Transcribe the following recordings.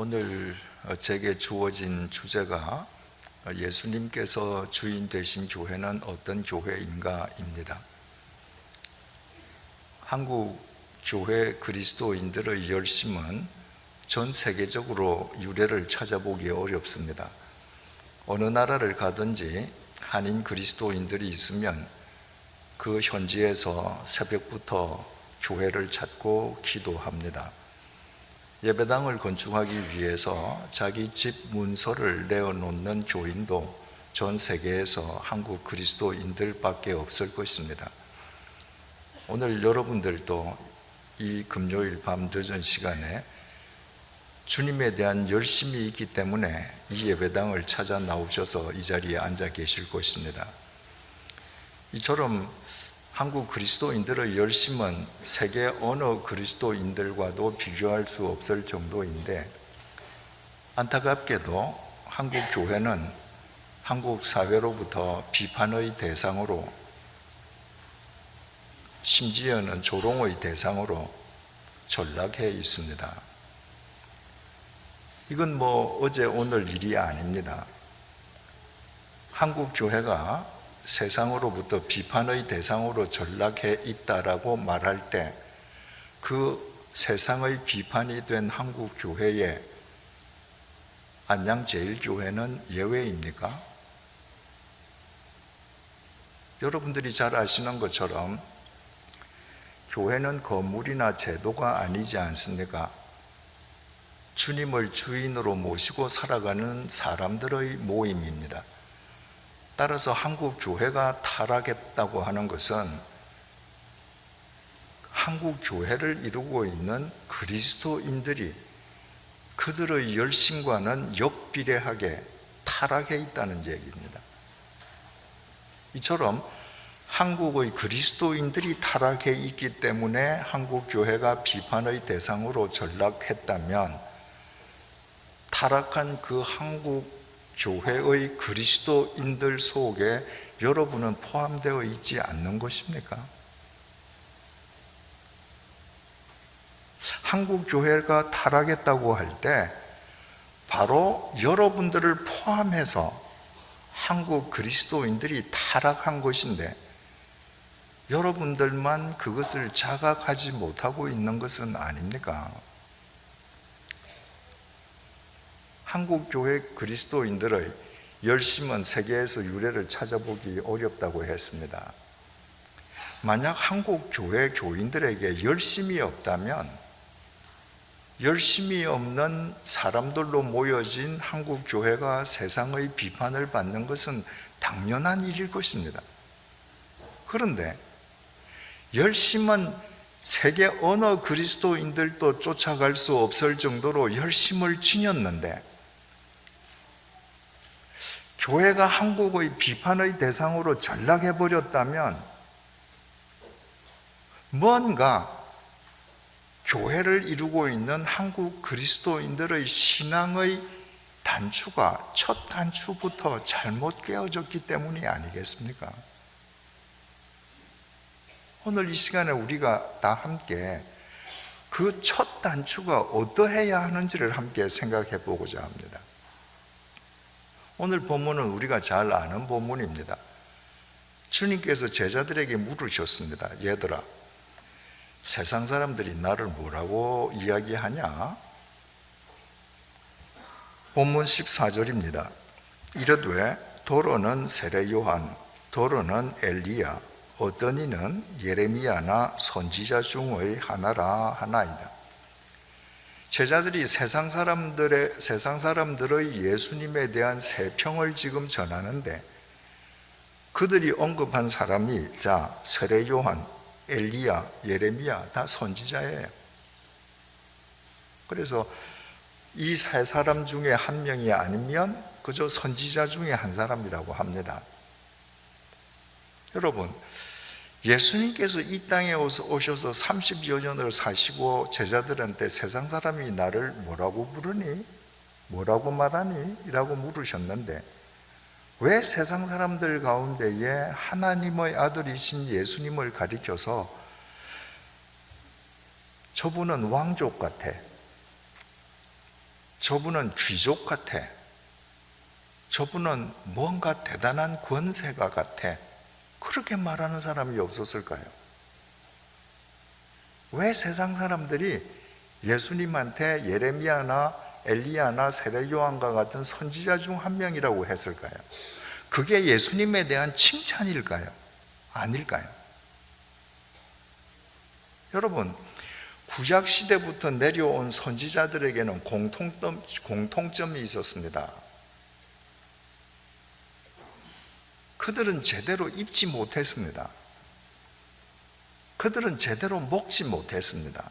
오늘 제게 주어진 주제가 예수님께서 주인 되신 교회는 어떤 교회인가입니다. 한국 교회 그리스도인들의 열심은 전 세계적으로 유래를 찾아보기 어렵습니다. 어느 나라를 가든지 한인 그리스도인들이 있으면 그 현지에서 새벽부터 교회를 찾고 기도합니다. 예배당을 건축하기 위해서 자기 집 문서를 내어놓는 교인도 전 세계에서 한국 그리스도인들밖에 없을 것입니다. 오늘 여러분들도 이 금요일 밤 늦은 시간에 주님에 대한 열심이 있기 때문에 이 예배당을 찾아 나오셔서 이 자리에 앉아 계실 것입니다. 이처럼 한국 그리스도인들의 열심은 세계 어느 그리스도인들과도 비교할 수 없을 정도인데, 안타깝게도 한국 교회는 한국 사회로부터 비판의 대상으로, 심지어는 조롱의 대상으로 전락해 있습니다. 이건 어제 오늘 일이 아닙니다. 한국 교회가 세상으로부터 비판의 대상으로 전락해 있다라고 말할 때 그 세상의 비판이 된 한국 교회에 안양제일교회는 예외입니까? 여러분들이 잘 아시는 것처럼 교회는 건물이나 제도가 아니지 않습니까? 주님을 주인으로 모시고 살아가는 사람들의 모임입니다. 따라서 한국 교회가 타락했다고 하는 것은 한국 교회를 이루고 있는 그리스도인들이 그들의 열심과는 역비례하게 타락해 있다는 얘기입니다. 이처럼 한국의 그리스도인들이 타락해 있기 때문에 한국 교회가 비판의 대상으로 전락했다면, 타락한 그 한국 교회의 그리스도인들 속에 여러분은 포함되어 있지 않는 것입니까? 한국 교회가 타락했다고 할 때 바로 여러분들을 포함해서 한국 그리스도인들이 타락한 것인데, 여러분들만 그것을 자각하지 못하고 있는 것은 아닙니까? 한국 교회 그리스도인들의 열심은 세계에서 유래를 찾아보기 어렵다고 했습니다. 만약 한국 교회 교인들에게 열심이 없다면, 열심이 없는 사람들로 모여진 한국 교회가 세상의 비판을 받는 것은 당연한 일일 것입니다. 그런데 열심은 세계 어느 그리스도인들도 쫓아갈 수 없을 정도로 열심을 지녔는데, 교회가 한국의 비판의 대상으로 전락해버렸다면 뭔가 교회를 이루고 있는 한국 그리스도인들의 신앙의 단추가 첫 단추부터 잘못 깨어졌기 때문이 아니겠습니까? 오늘 이 시간에 우리가 다 함께 그 첫 단추가 어떠해야 하는지를 함께 생각해 보고자 합니다. 오늘 본문은 우리가 잘 아는 본문입니다. 주님께서 제자들에게 물으셨습니다. 얘들아, 세상 사람들이 나를 뭐라고 이야기하냐? 본문 14절입니다. 이르되 더러는 세례 요한, 더러는 엘리야, 어떤 이는 예레미야나 선지자 중의 하나라 하나이다. 제자들이 세상 사람들의 예수님에 대한 세평을 지금 전하는데, 그들이 언급한 사람이 세례 요한, 엘리야, 예레미야 다 선지자예요. 그래서 이 세 사람 중에 한 명이 아니면 그저 선지자 중에 한 사람이라고 합니다. 여러분, 예수님께서 이 땅에 오셔서 30여 년을 사시고 제자들한테 세상 사람이 나를 뭐라고 부르니? 뭐라고 말하니? 이라고 물으셨는데, 왜 세상 사람들 가운데에 하나님의 아들이신 예수님을 가리켜서 저분은 왕족 같아, 저분은 귀족 같아. 저분은 뭔가 대단한 권세가 같아. 그렇게 말하는 사람이 없었을까요? 왜 세상 사람들이 예수님한테 예레미야나 엘리야나 세례 요한과 같은 선지자 중 한 명이라고 했을까요? 그게 예수님에 대한 칭찬일까요? 아닐까요? 여러분, 구약 시대부터 내려온 선지자들에게는 공통점이 있었습니다. 그들은 제대로 입지 못했습니다. 그들은 제대로 먹지 못했습니다.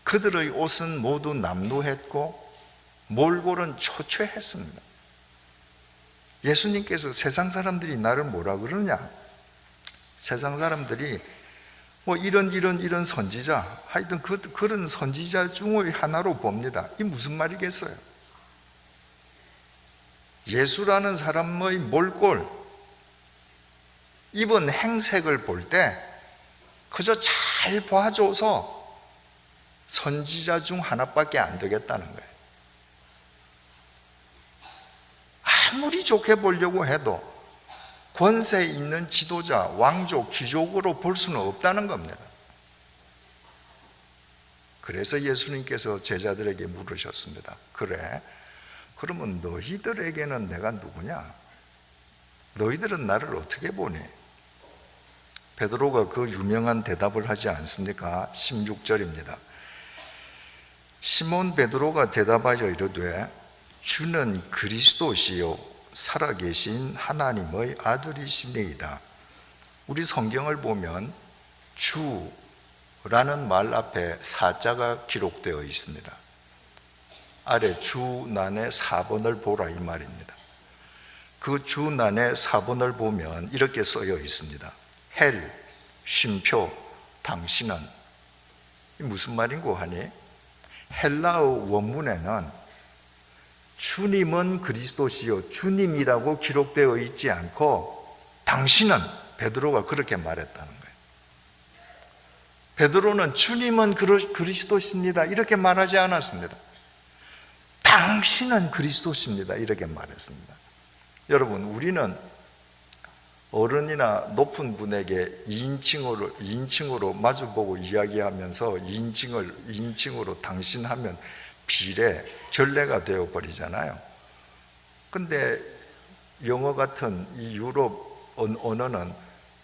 그들의 옷은 모두 남루했고 몰골은 초췌했습니다. 예수님께서 세상 사람들이 나를 뭐라 그러냐? 세상 사람들이 뭐 이런 선지자, 하여튼 그런 선지자 중의 하나로 봅니다. 이 무슨 말이겠어요? 예수라는 사람의 몰골, 입은 행색을 볼 때 그저 잘 봐줘서 선지자 중 하나밖에 안 되겠다는 거예요. 아무리 좋게 보려고 해도 권세 있는 지도자, 왕족, 귀족으로 볼 수는 없다는 겁니다. 그래서 예수님께서 제자들에게 물으셨습니다. 그래, 그러면 너희들에게는 내가 누구냐? 너희들은 나를 어떻게 보니? 베드로가 그 유명한 대답을 하지 않습니까? 16절입니다. 시몬 베드로가 대답하여 이르되 주는 그리스도시요 살아계신 하나님의 아들이시니이다. 우리 성경을 보면 주라는 말 앞에 사자가 기록되어 있습니다. 아래 주난의 4번을 보라 이 말입니다. 그 주난의 4번을 보면 이렇게 쓰여 있습니다. 헬, 쉼표, 당신은. 무슨 말인고 하니? 헬라어 원문에는 주님은 그리스도시요 주님이라고 기록되어 있지 않고 당신은, 베드로가 그렇게 말했다는 거예요. 베드로는 주님은 그리스도십니다 이렇게 말하지 않았습니다. 당신은 그리스도십니다 이렇게 말했습니다. 여러분, 우리는 어른이나 높은 분에게 2인칭으로 마주보고 이야기하면서 2인칭으로 당신 하면 비례, 전례가 되어버리잖아요. 근데 영어 같은 이 유럽 언어는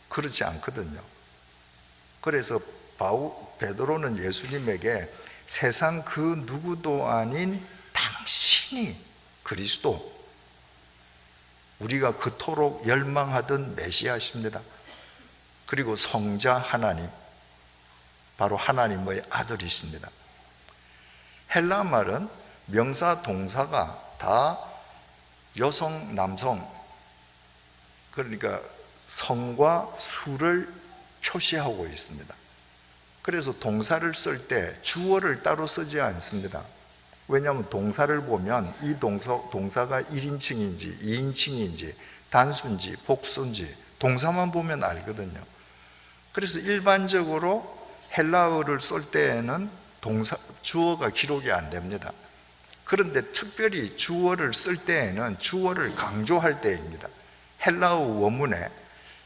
그렇지 않거든요. 그래서 베드로는 예수님에게 세상 그 누구도 아닌 당신이 그리스도, 우리가 그토록 열망하던 메시아십니다. 그리고 성자 하나님, 바로 하나님의 아들이십니다. 헬라 말은 명사, 동사가 다 여성, 남성, 그러니까 성과 수를 표시하고 있습니다. 그래서 동사를 쓸 때 주어를 따로 쓰지 않습니다. 왜냐하면 동사를 보면 이 동사가 1인칭인지 2인칭인지 단수인지 복수인지 동사만 보면 알거든요. 그래서 일반적으로 헬라어를 쓸 때에는 주어가 기록이 안 됩니다. 그런데 특별히 주어를 쓸 때에는 주어를 강조할 때입니다. 헬라어 원문에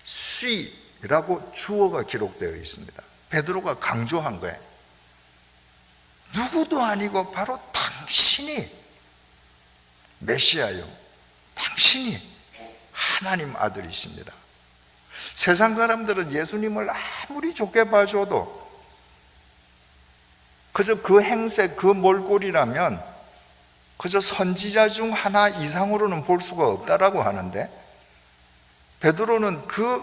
쉬라고 주어가 기록되어 있습니다. 베드로가 강조한 거예요. 누구도 아니고 바로 당신이 메시아요, 당신이 하나님 아들이십니다. 세상 사람들은 예수님을 아무리 좋게 봐줘도 그저 그 행색, 그 몰골이라면 그저 선지자 중 하나 이상으로는 볼 수가 없다라고 하는데, 베드로는 그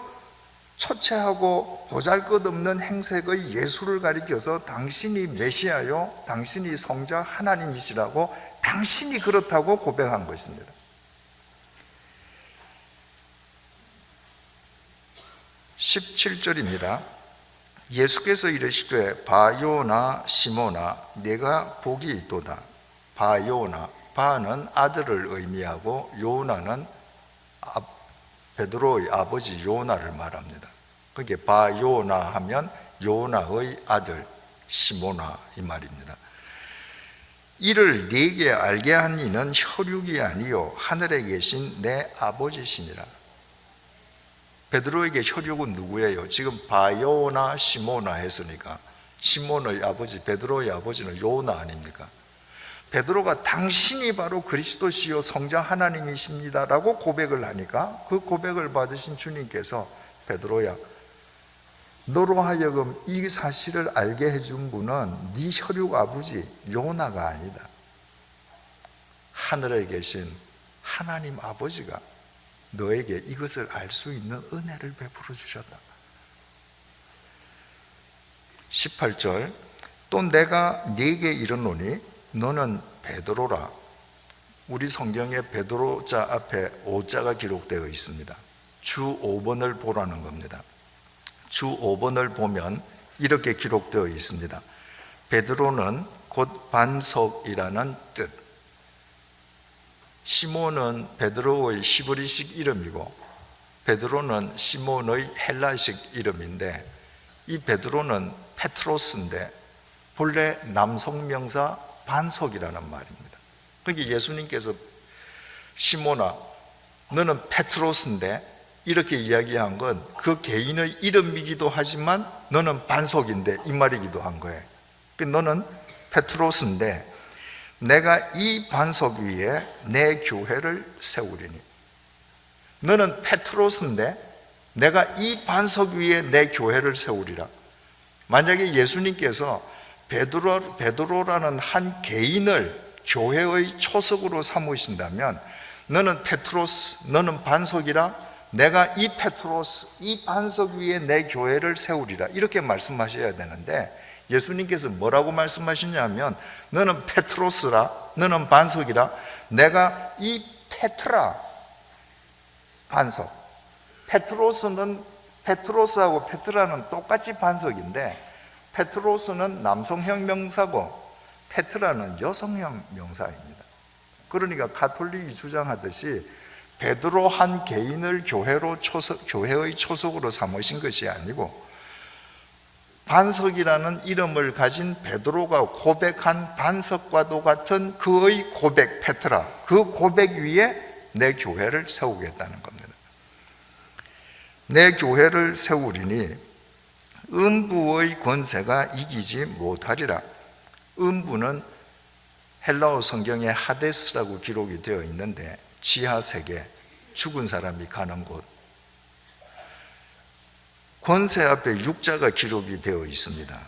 초췌하고 보잘것없는 행색의 예수를 가리켜서 당신이 메시아요, 당신이 성자 하나님이시라고, 당신이 그렇다고 고백한 것입니다. 17절입니다. 예수께서 이르시되 바요나 시모나 내가 복이 있도다. 바요나, 바는 아들을 의미하고 요나는 베드로의 아버지 요나를 말합니다. 그게 바요나 하면 요나의 아들 시모나 이 말입니다. 이를 네게 알게 한 이는 혈육이 아니요 하늘에 계신 내 아버지시니라. 베드로에게 혈육은 누구예요? 지금 바요나 시모나 했으니까 시몬의 아버지, 베드로의 아버지는 요나 아닙니까? 베드로가 당신이 바로 그리스도시요 성자 하나님이십니다라고 고백을 하니까 그 고백을 받으신 주님께서 베드로야, 너로 하여금 이 사실을 알게 해준 분은 네 혈육 아버지 요나가 아니다. 하늘에 계신 하나님 아버지가 너에게 이것을 알 수 있는 은혜를 베풀어 주셨다. 18절, 또 내가 네게 이르노니 너는 베드로라. 우리 성경에 베드로자 앞에 오자가 기록되어 있습니다. 주 5번을 보라는 겁니다. 주 5번을 보면 이렇게 기록되어 있습니다. 베드로는 곧 반석이라는 뜻. 시몬은 베드로의 히브리식 이름이고 베드로는 시몬의 헬라식 이름인데 이 베드로는 페트로스인데 본래 남성명사 반석이라는 말입니다. 그러니까 예수님께서 시몬아 너는 페트로스인데 이렇게 이야기한 건 그 개인의 이름이기도 하지만 너는 반석인데 이 말이기도 한 거예요. 너는 페트로스인데 내가 이 반석 위에 내 교회를 세우리니. 너는 페트로스인데 내가 이 반석 위에 내 교회를 세우리라. 만약에 예수님께서 베드로라는 한 개인을 교회의 초석으로 삼으신다면 너는 페트로스, 너는 반석이라 내가 이 페트로스, 이 반석 위에 내 교회를 세우리라 이렇게 말씀하셔야 되는데 예수님께서 뭐라고 말씀하시냐면 너는 페트로스라, 너는 반석이라 내가 이 페트라 반석. 페트로스하고 페트라는 똑같이 반석인데 페트로스는 남성형 명사고 페트라는 여성형 명사입니다. 그러니까 가톨릭이 주장하듯이 베드로 한 개인을 교회의 초석으로 삼으신 것이 아니고 반석이라는 이름을 가진 베드로가 고백한 반석과도 같은 그의 고백 페트라, 그 고백 위에 내 교회를 세우겠다는 겁니다. 내 교회를 세우리니 음부의 권세가 이기지 못하리라. 음부는 헬라어 성경에 하데스라고 기록이 되어 있는데 지하 세계, 죽은 사람이 가는 곳. 권세 앞에 육자가 기록이 되어 있습니다.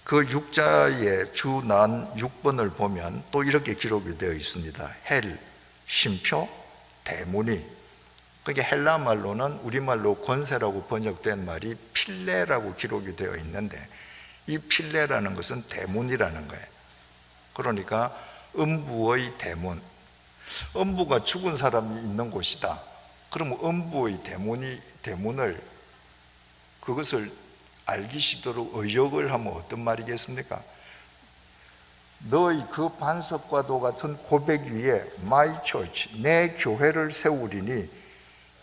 그 육자의 주난 6번을 보면 또 이렇게 기록이 되어 있습니다. 헬, 쉼표, 데모니. 그게 헬라 말로는 우리말로 권세라고 번역된 말이 필레라고 기록이 되어 있는데 이 필레라는 것은 데몬이라는 거예요. 그러니까 음부의 데몬. 음부가 죽은 사람이 있는 곳이다. 그러면 음부의 데몬을 그것을 알기 쉽도록 의역을 하면 어떤 말이겠습니까? 너의 그 반석과도 같은 고백 위에 My church, 내 교회를 세우리니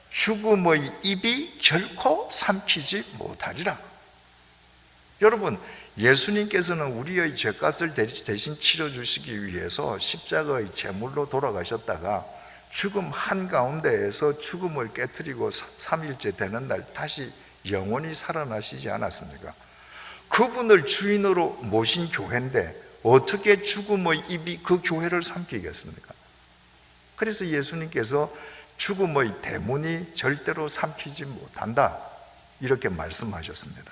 죽음의 입이 결코 삼키지 못하리라. 여러분, 예수님께서는 우리의 죄값을 대신 치러주시기 위해서 십자가의 제물로 돌아가셨다가 죽음 한가운데에서 죽음을 깨트리고 3일째 되는 날 다시 영원히 살아나시지 않았습니까? 그분을 주인으로 모신 교회인데 어떻게 죽음의 입이 그 교회를 삼키겠습니까? 그래서 예수님께서 죽음의 데몬이 절대로 삼키지 못한다 이렇게 말씀하셨습니다.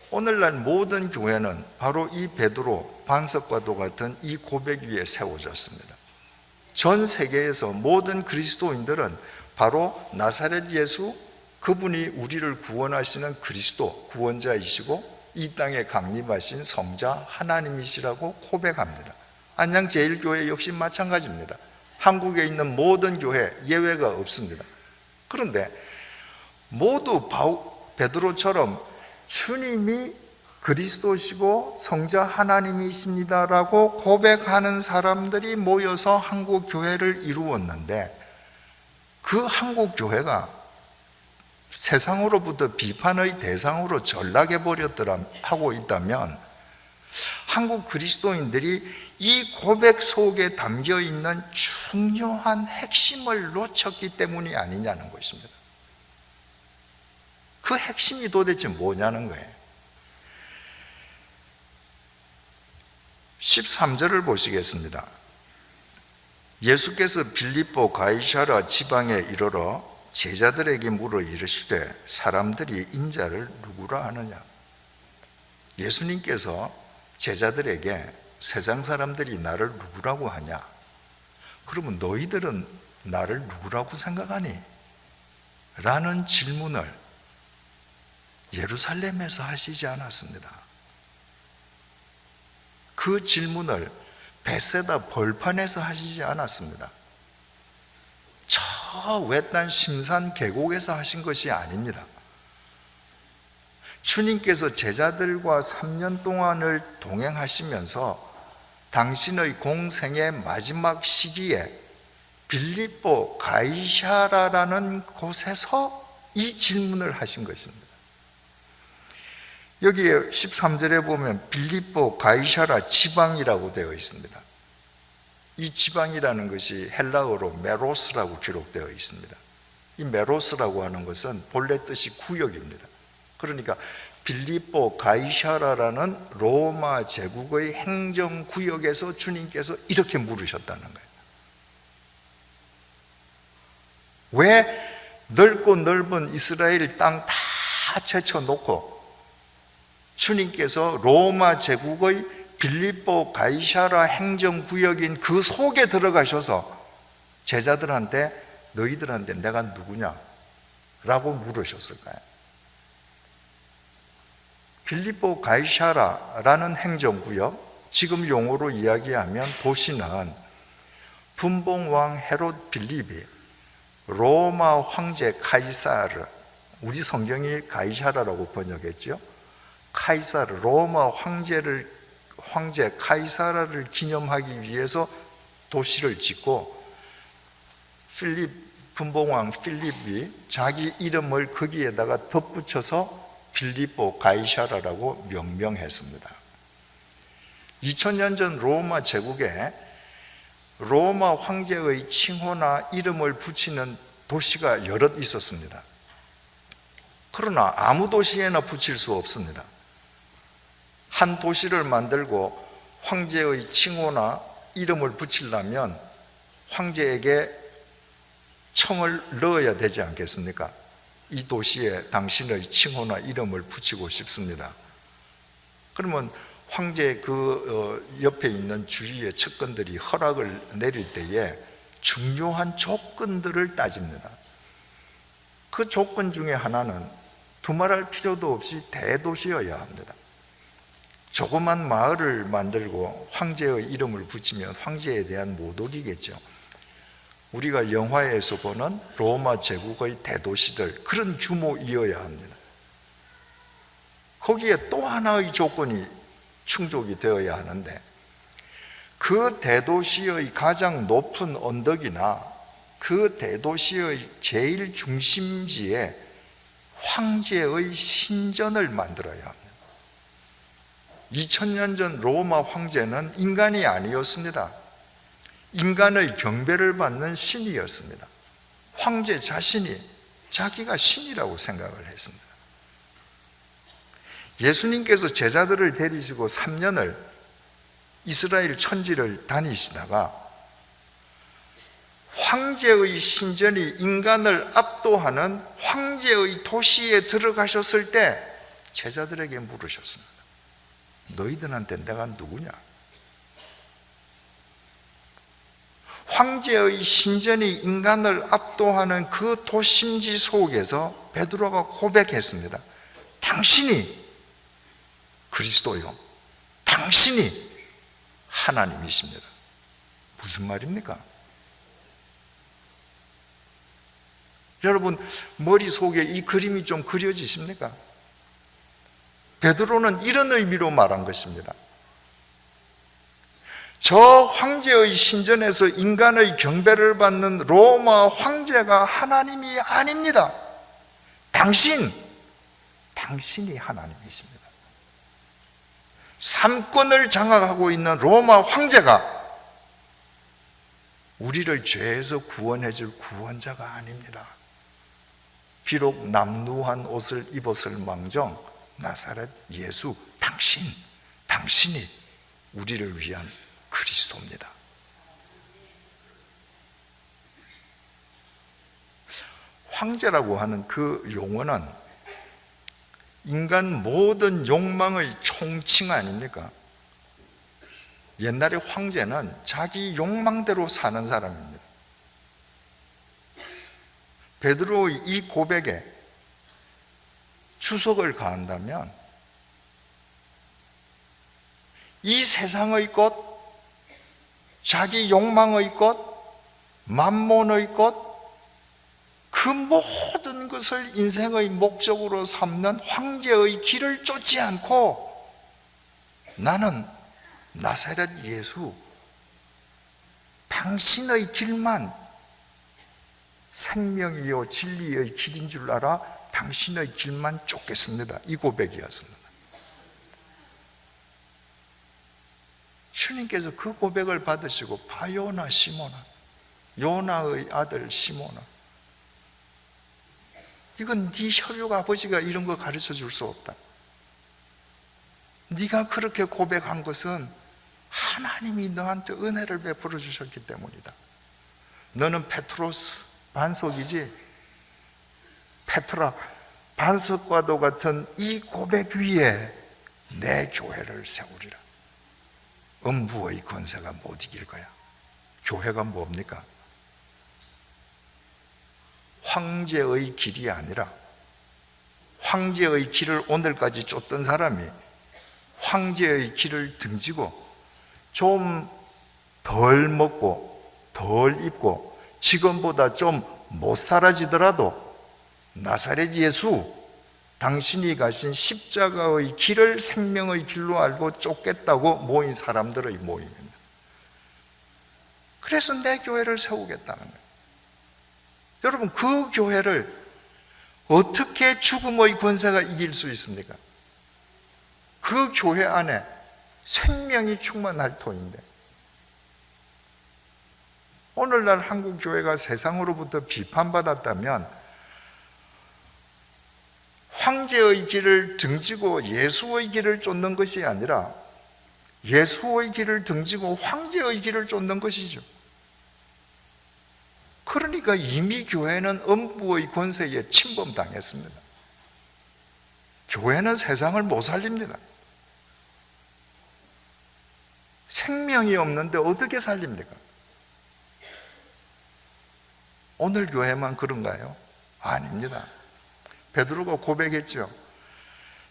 오늘날 모든 교회는 바로 이 베드로 반석과도 같은 이 고백 위에 세워졌습니다. 전 세계에서 모든 그리스도인들은 바로 나사렛 예수, 그분이 우리를 구원하시는 그리스도 구원자이시고 이 땅에 강림하신 성자 하나님이시라고 고백합니다. 안양제일교회 역시 마찬가지입니다. 한국에 있는 모든 교회 예외가 없습니다. 그런데 모두 베드로처럼 주님이 그리스도시고 성자 하나님이십니다라고 고백하는 사람들이 모여서 한국 교회를 이루었는데 그 한국 교회가 세상으로부터 비판의 대상으로 전락해 버렸더라 하고 있다면 한국 그리스도인들이 이 고백 속에 담겨 있는 중요한 핵심을 놓쳤기 때문이 아니냐는 것입니다. 그 핵심이 도대체 뭐냐는 거예요. 13절을 보시겠습니다. 예수께서 빌립보 가이사랴 지방에 이르러 제자들에게 물어 이르시되 사람들이 인자를 누구라 하느냐. 예수님께서 제자들에게 세상 사람들이 나를 누구라고 하냐? 그러면 너희들은 나를 누구라고 생각하니? 라는 질문을 예루살렘에서 하시지 않았습니다. 그 질문을 베세다 벌판에서 하시지 않았습니다. 저 외딴 심산 계곡에서 하신 것이 아닙니다. 주님께서 제자들과 3년 동안을 동행하시면서 당신의 공생의 마지막 시기에 빌립보 가이사랴라는 곳에서 이 질문을 하신 것입니다. 여기에 13절에 보면 빌립보 가이사랴 지방이라고 되어 있습니다. 이 지방이라는 것이 헬라어로 메로스라고 기록되어 있습니다. 이 메로스라고 하는 것은 본래 뜻이 구역입니다. 그러니까 빌립보 가이사랴라는 로마 제국의 행정구역에서 주님께서 이렇게 물으셨다는 거예요. 왜 넓고 넓은 이스라엘 땅 다 제쳐놓고 주님께서 로마 제국의 빌립보 가이사랴 행정구역인 그 속에 들어가셔서 제자들한테 너희들한테 내가 누구냐? 라고 물으셨을까요? 빌립보 가이사랴라는 행정구역, 지금 용어로 이야기하면 도시는 분봉왕 헤롯 빌립이 로마 황제 카이사르, 우리 성경이 가이사랴라고 번역했죠. 카이사르, 로마 황제 카이사르를 기념하기 위해서 도시를 짓고 분봉왕 필립이 자기 이름을 거기에다가 덧붙여서 빌립보 가이사랴라고 명명했습니다. 2000년 전 로마 제국에 로마 황제의 칭호나 이름을 붙이는 도시가 여럿 있었습니다. 그러나 아무 도시에나 붙일 수 없습니다. 한 도시를 만들고 황제의 칭호나 이름을 붙이려면 황제에게 청을 넣어야 되지 않겠습니까? 이 도시에 당신의 칭호나 이름을 붙이고 싶습니다. 그러면 황제 그 옆에 있는 주위의 측근들이 허락을 내릴 때에 중요한 조건들을 따집니다. 그 조건 중에 하나는 두말할 필요도 없이 대도시여야 합니다. 조그만 마을을 만들고 황제의 이름을 붙이면 황제에 대한 모독이겠죠. 우리가 영화에서 보는 로마 제국의 대도시들, 그런 규모이어야 합니다. 거기에 또 하나의 조건이 충족이 되어야 하는데, 그 대도시의 가장 높은 언덕이나 그 대도시의 제일 중심지에 황제의 신전을 만들어야 합니다. 2000년 전 로마 황제는 인간이 아니었습니다. 인간의 경배를 받는 신이었습니다. 황제 자신이 자기가 신이라고 생각을 했습니다. 예수님께서 제자들을 데리시고 3년을 이스라엘 천지를 다니시다가 황제의 신전이 인간을 압도하는 황제의 도시에 들어가셨을 때 제자들에게 물으셨습니다. 너희들한테 내가 누구냐? 황제의 신전이 인간을 압도하는 그 도심지 속에서 베드로가 고백했습니다. 당신이 그리스도요, 당신이 하나님이십니다. 무슨 말입니까? 여러분 머릿속에 이 그림이 좀 그려지십니까? 베드로는 이런 의미로 말한 것입니다. 저 황제의 신전에서 인간의 경배를 받는 로마 황제가 하나님이 아닙니다. 당신이 하나님이십니다. 삼권을 장악하고 있는 로마 황제가 우리를 죄에서 구원해 줄 구원자가 아닙니다. 비록 남루한 옷을 입었을 망정 나사렛 예수 당신이 우리를 위한 그리스도입니다. 황제라고 하는 그 용어는 인간 모든 욕망의 총칭 아닙니까? 옛날에 황제는 자기 욕망대로 사는 사람입니다. 베드로의 이 고백에 주석을 가한다면 이 세상의 것, 자기 욕망의 것, 만몬의 것, 그 모든 것을 인생의 목적으로 삼는 황제의 길을 쫓지 않고 나는 나사렛 예수 당신의 길만 생명이요 진리의 길인 줄 알아 당신의 길만 쫓겠습니다. 이 고백이었습니다. 주님께서 그 고백을 받으시고 바요나 시모나, 요나의 아들 시모나, 이건 네 혈육 아버지가 이런 거 가르쳐 줄 수 없다. 네가 그렇게 고백한 것은 하나님이 너한테 은혜를 베풀어 주셨기 때문이다. 너는 페트로스 반석이지, 페트라 반석과도 같은 이 고백 위에 내 교회를 세우리라. 음부의 권세가 못 이길 거야. 교회가 뭡니까? 황제의 길이 아니라 황제의 길을 오늘까지 쫓던 사람이 황제의 길을 등지고 좀 덜 먹고 덜 입고 지금보다 좀 못 살아지더라도 나사렛 예수 당신이 가신 십자가의 길을 생명의 길로 알고 쫓겠다고 모인 사람들의 모임입니다. 그래서 내 교회를 세우겠다는 거예요. 여러분, 그 교회를 어떻게 죽음의 권세가 이길 수 있습니까? 그 교회 안에 생명이 충만할 터인데, 오늘날 한국 교회가 세상으로부터 비판받았다면 황제의 길을 등지고 예수의 길을 쫓는 것이 아니라 예수의 길을 등지고 황제의 길을 쫓는 것이죠. 그러니까 이미 교회는 음부의 권세에 침범당했습니다. 교회는 세상을 못 살립니다. 생명이 없는데 어떻게 살립니까? 오늘 교회만 그런가요? 아닙니다. 베드로가 고백했죠.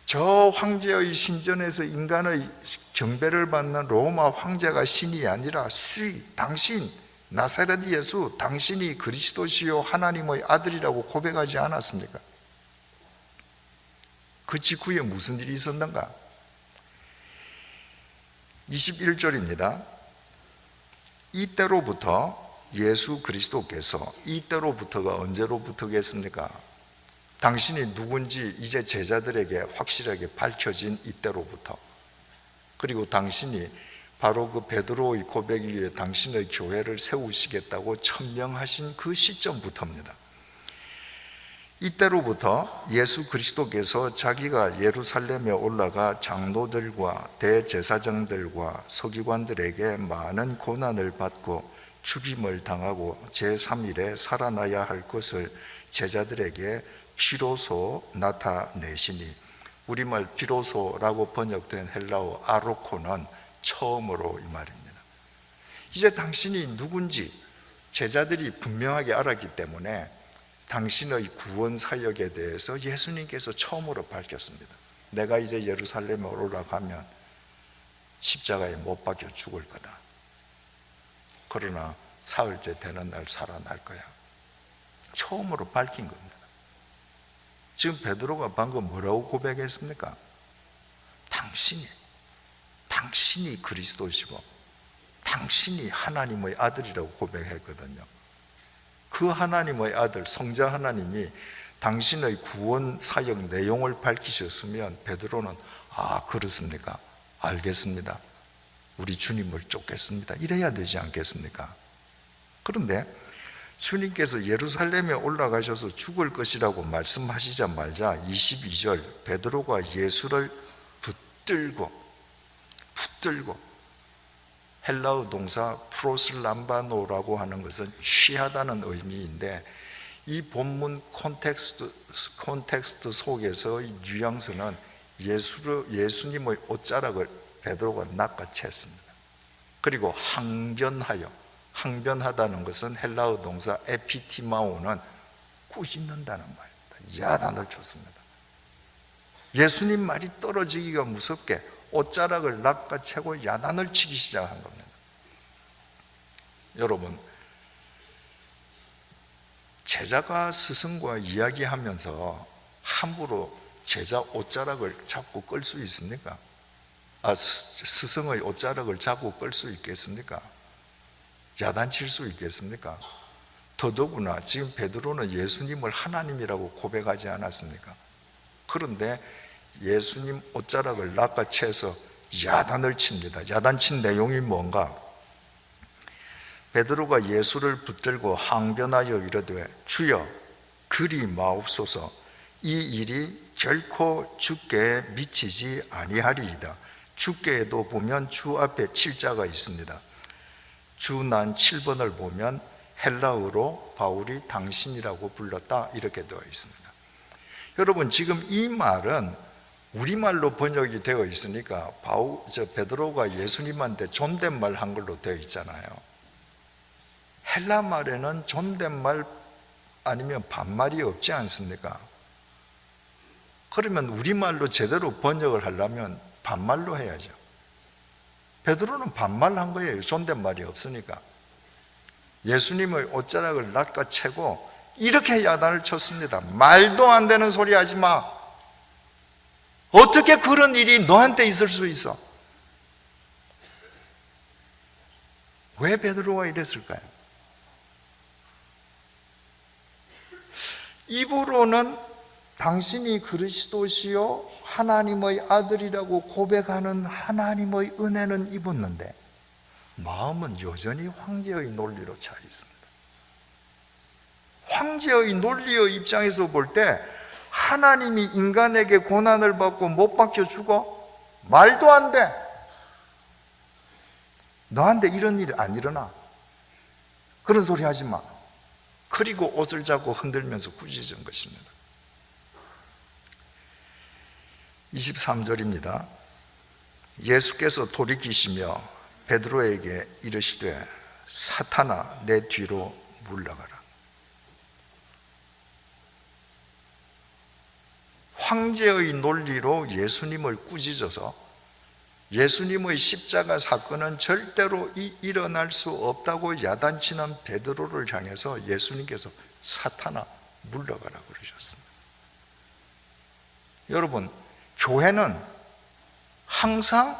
저 황제의 신전에서 인간의 경배를 받는 로마 황제가 신이 아니라 당신 나사렛 예수 당신이 그리스도시요 하나님의 아들이라고 고백하지 않았습니까? 그 직후에 무슨 일이 있었는가? 21절입니다. 이때로부터 예수 그리스도께서, 이때로부터가 언제로부터겠습니까? 당신이 누군지 이제 제자들에게 확실하게 밝혀진 이때로부터, 그리고 당신이 바로 그 베드로의 고백 위에 당신의 교회를 세우시겠다고 천명하신 그 시점부터입니다. 이때로부터 예수 그리스도께서 자기가 예루살렘에 올라가 장로들과 대제사장들과 서기관들에게 많은 고난을 받고 죽임을 당하고 제3일에 살아나야 할 것을 제자들에게 비로소 나타내시니, 우리말 비로소라고 번역된 헬라어 아로코는 처음으로 이 말입니다. 이제 당신이 누군지 제자들이 분명하게 알았기 때문에 당신의 구원 사역에 대해서 예수님께서 처음으로 밝혔습니다. 내가 이제 예루살렘에 올라가면 십자가에 못 박혀 죽을 거다. 그러나 사흘째 되는 날 살아날 거야. 처음으로 밝힌 겁니다. 지금 베드로가 방금 뭐라고 고백했습니까? 당신이 그리스도시고 당신이 하나님의 아들이라고 고백했거든요. 그 하나님의 아들, 성자 하나님이 당신의 구원 사역 내용을 밝히셨으면 베드로는 그렇습니까? 알겠습니다. 우리 주님을 쫓겠습니다. 이래야 되지 않겠습니까? 그런데 주님께서 예루살렘에 올라가셔서 죽을 것이라고 말씀하시자마자 22절 베드로가 예수를 붙들고 헬라어 동사 프로슬람바노라고 하는 것은 취하다는 의미인데 이 본문 콘텍스트 속에서 이 뉘앙스는 예수님의 옷자락을 베드로가 낚아챘습니다. 그리고 항변하다는 것은 헬라어 동사 에피티마오는 꾸짖는다는 말입니다. 야단을 쳤습니다. 예수님 말이 떨어지기가 무섭게 옷자락을 낚아채고 야단을 치기 시작한 겁니다. 여러분, 제자가 스승과 이야기하면서 함부로 제자 옷자락을 잡고 끌 수 있습니까? 스승의 옷자락을 잡고 끌 수 있겠습니까? 야단칠 수 있겠습니까? 더더구나 지금 베드로는 예수님을 하나님이라고 고백하지 않았습니까? 그런데 예수님 옷자락을 낚아채서 야단을 칩니다. 야단친 내용이 뭔가? 베드로가 예수를 붙들고 항변하여 이르되 주여 그리 마옵소서 이 일이 결코 주께 미치지 아니하리이다. 주께에도 보면 주 앞에 칠자가 있습니다. 주난 7번을 보면 헬라어로 바울이 당신이라고 불렀다 이렇게 되어 있습니다. 여러분, 지금 이 말은 우리말로 번역이 되어 있으니까 베드로가 예수님한테 존댓말 한 걸로 되어 있잖아요. 헬라 말에는 존댓말 아니면 반말이 없지 않습니까? 그러면 우리말로 제대로 번역을 하려면 반말로 해야죠. 베드로는 반말한 거예요. 존댓말이 없으니까. 예수님의 옷자락을 낚아채고 이렇게 야단을 쳤습니다. 말도 안 되는 소리 하지 마. 어떻게 그런 일이 너한테 있을 수 있어? 왜 베드로가 이랬을까요? 입으로는 당신이 그리스도시요 하나님의 아들이라고 고백하는 하나님의 은혜는 입었는데 마음은 여전히 황제의 논리로 차 있습니다. 황제의 논리의 입장에서 볼 때 하나님이 인간에게 고난을 받고 못 박혀 죽어? 말도 안 돼. 너한테 이런 일 안 일어나. 그런 소리 하지 마. 그리고 옷을 잡고 흔들면서 꾸짖은 것입니다. 23절입니다. 예수께서 돌이키시며 베드로에게 이르시되 사탄아 내 뒤로 물러가라. 황제의 논리로 예수님을 꾸짖어서 예수님의 십자가 사건은 절대로 일어날 수 없다고 야단치는 베드로를 향해서 예수님께서 사탄아 물러가라 그러셨습니다. 여러분, 교회는 항상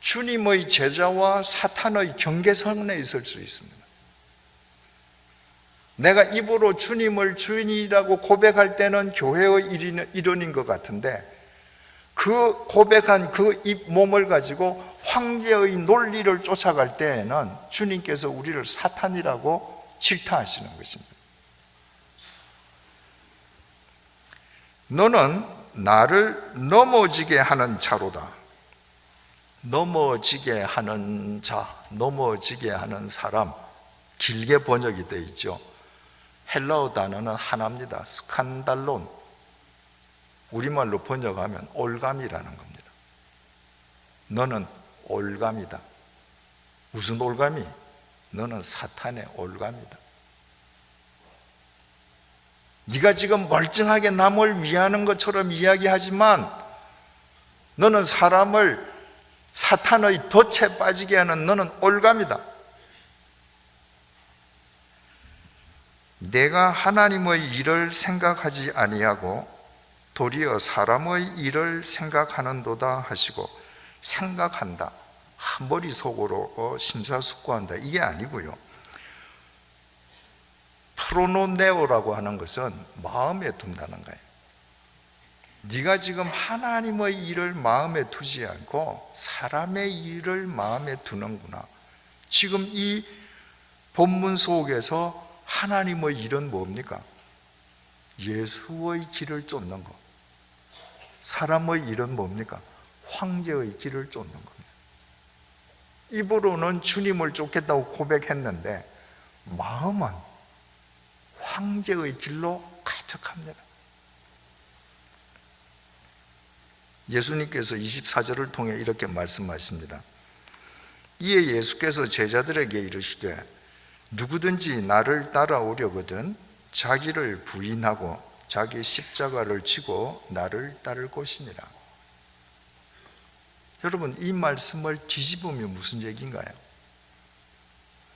주님의 제자와 사탄의 경계선에 있을 수 있습니다. 내가 입으로 주님을 주인이라고 고백할 때는 교회의 일원인 것 같은데 그 고백한 그 입 몸을 가지고 황제의 논리를 쫓아갈 때에는 주님께서 우리를 사탄이라고 질타하시는 것입니다. 너는 나를 넘어지게 하는 자로다. 넘어지게 하는 자, 넘어지게 하는 사람, 길게 번역이 되어 있죠. 헬라어 단어는 하나입니다. 스칸달론. 우리말로 번역하면 올감이라는 겁니다. 너는 올감이다. 무슨 올감이? 너는 사탄의 올감이다. 네가 지금 멀쩡하게 남을 위하는 것처럼 이야기하지만 너는 사람을 사탄의 덫에 빠지게 하는 너는 올감이다. 내가 하나님의 일을 생각하지 아니하고 도리어 사람의 일을 생각하는도다 하시고, 생각한다, 머릿속으로 심사숙고한다, 이게 아니고요. 프로노네오라고 하는 것은 마음에 둔다는 거예요. 네가 지금 하나님의 일을 마음에 두지 않고 사람의 일을 마음에 두는구나. 지금 이 본문 속에서 하나님의 일은 뭡니까? 예수의 길을 쫓는 것. 사람의 일은 뭡니까? 황제의 길을 쫓는 겁니다. 입으로는 주님을 쫓겠다고 고백했는데 마음은 황제의 길로 가득합니다. 예수님께서 24절을 통해 이렇게 말씀하십니다. 이에 예수께서 제자들에게 이르시되 누구든지 나를 따라오려거든 자기를 부인하고 자기 십자가를 지고 나를 따를 것이니라. 여러분, 이 말씀을 뒤집으면 무슨 얘기인가요?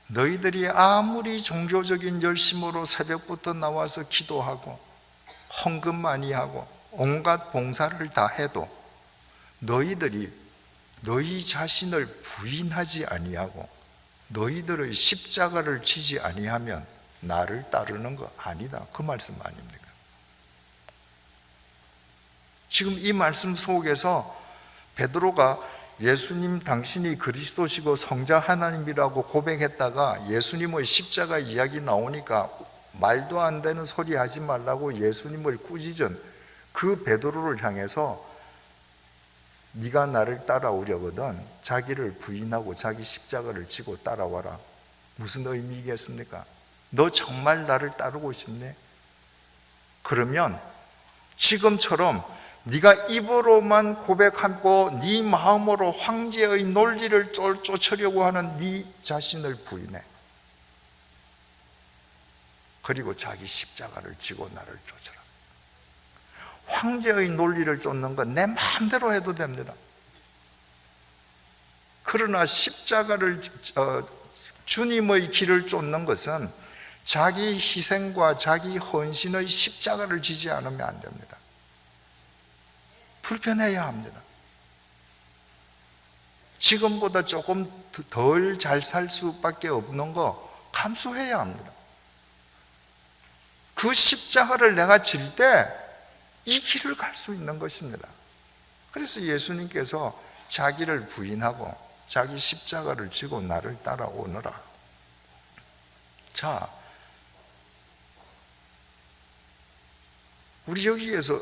너희들이 아무리 종교적인 열심으로 새벽부터 나와서 기도하고 헌금 많이 하고 온갖 봉사를 다 해도 너희들이 너희 자신을 부인하지 아니하고 너희들의 십자가를 지지 아니하면 나를 따르는 거 아니다. 그 말씀 아닙니까? 지금 이 말씀 속에서 베드로가 예수님 당신이 그리스도시고 성자 하나님이라고 고백했다가 예수님의 십자가 이야기 나오니까 말도 안 되는 소리 하지 말라고 예수님을 꾸짖은 그 베드로를 향해서 네가 나를 따라오려거든 자기를 부인하고 자기 십자가를 지고 따라와라. 무슨 의미겠습니까? 너 정말 나를 따르고 싶네? 그러면 지금처럼 네가 입으로만 고백하고 네 마음으로 황제의 논리를 쫓으려고 하는 네 자신을 부인해. 그리고 자기 십자가를 지고 나를 쫓으라. 황제의 논리를 쫓는 건 내 마음대로 해도 됩니다. 그러나 십자가를 주님의 길을 쫓는 것은 자기 희생과 자기 헌신의 십자가를 지지 않으면 안 됩니다. 불편해야 합니다. 지금보다 조금 덜 잘 살 수밖에 없는 거 감수해야 합니다. 그 십자가를 내가 질 때 이 길을 갈 수 있는 것입니다. 그래서 예수님께서 자기를 부인하고 자기 십자가를 지고 나를 따라오너라. 자, 우리 여기에서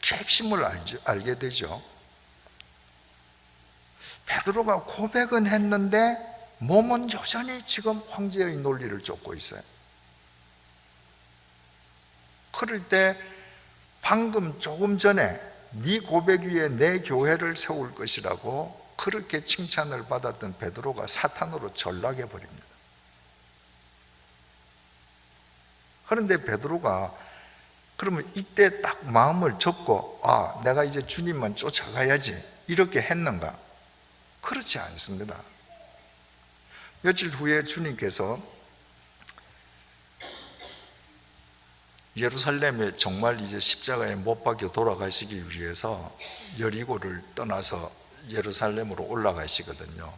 핵심을 알게 되죠. 베드로가 고백은 했는데 몸은 여전히 지금 황제의 논리를 쫓고 있어요. 그럴 때 방금 조금 전에 네 고백 위에 내 교회를 세울 것이라고 그렇게 칭찬을 받았던 베드로가 사탄으로 전락해 버립니다. 그런데 베드로가 그러면 이때 딱 마음을 접고 내가 이제 주님만 쫓아가야지 이렇게 했는가? 그렇지 않습니다. 며칠 후에 주님께서 예루살렘에 정말 이제 십자가에 못 박혀 돌아가시기 위해서 여리고를 떠나서 예루살렘으로 올라가시거든요.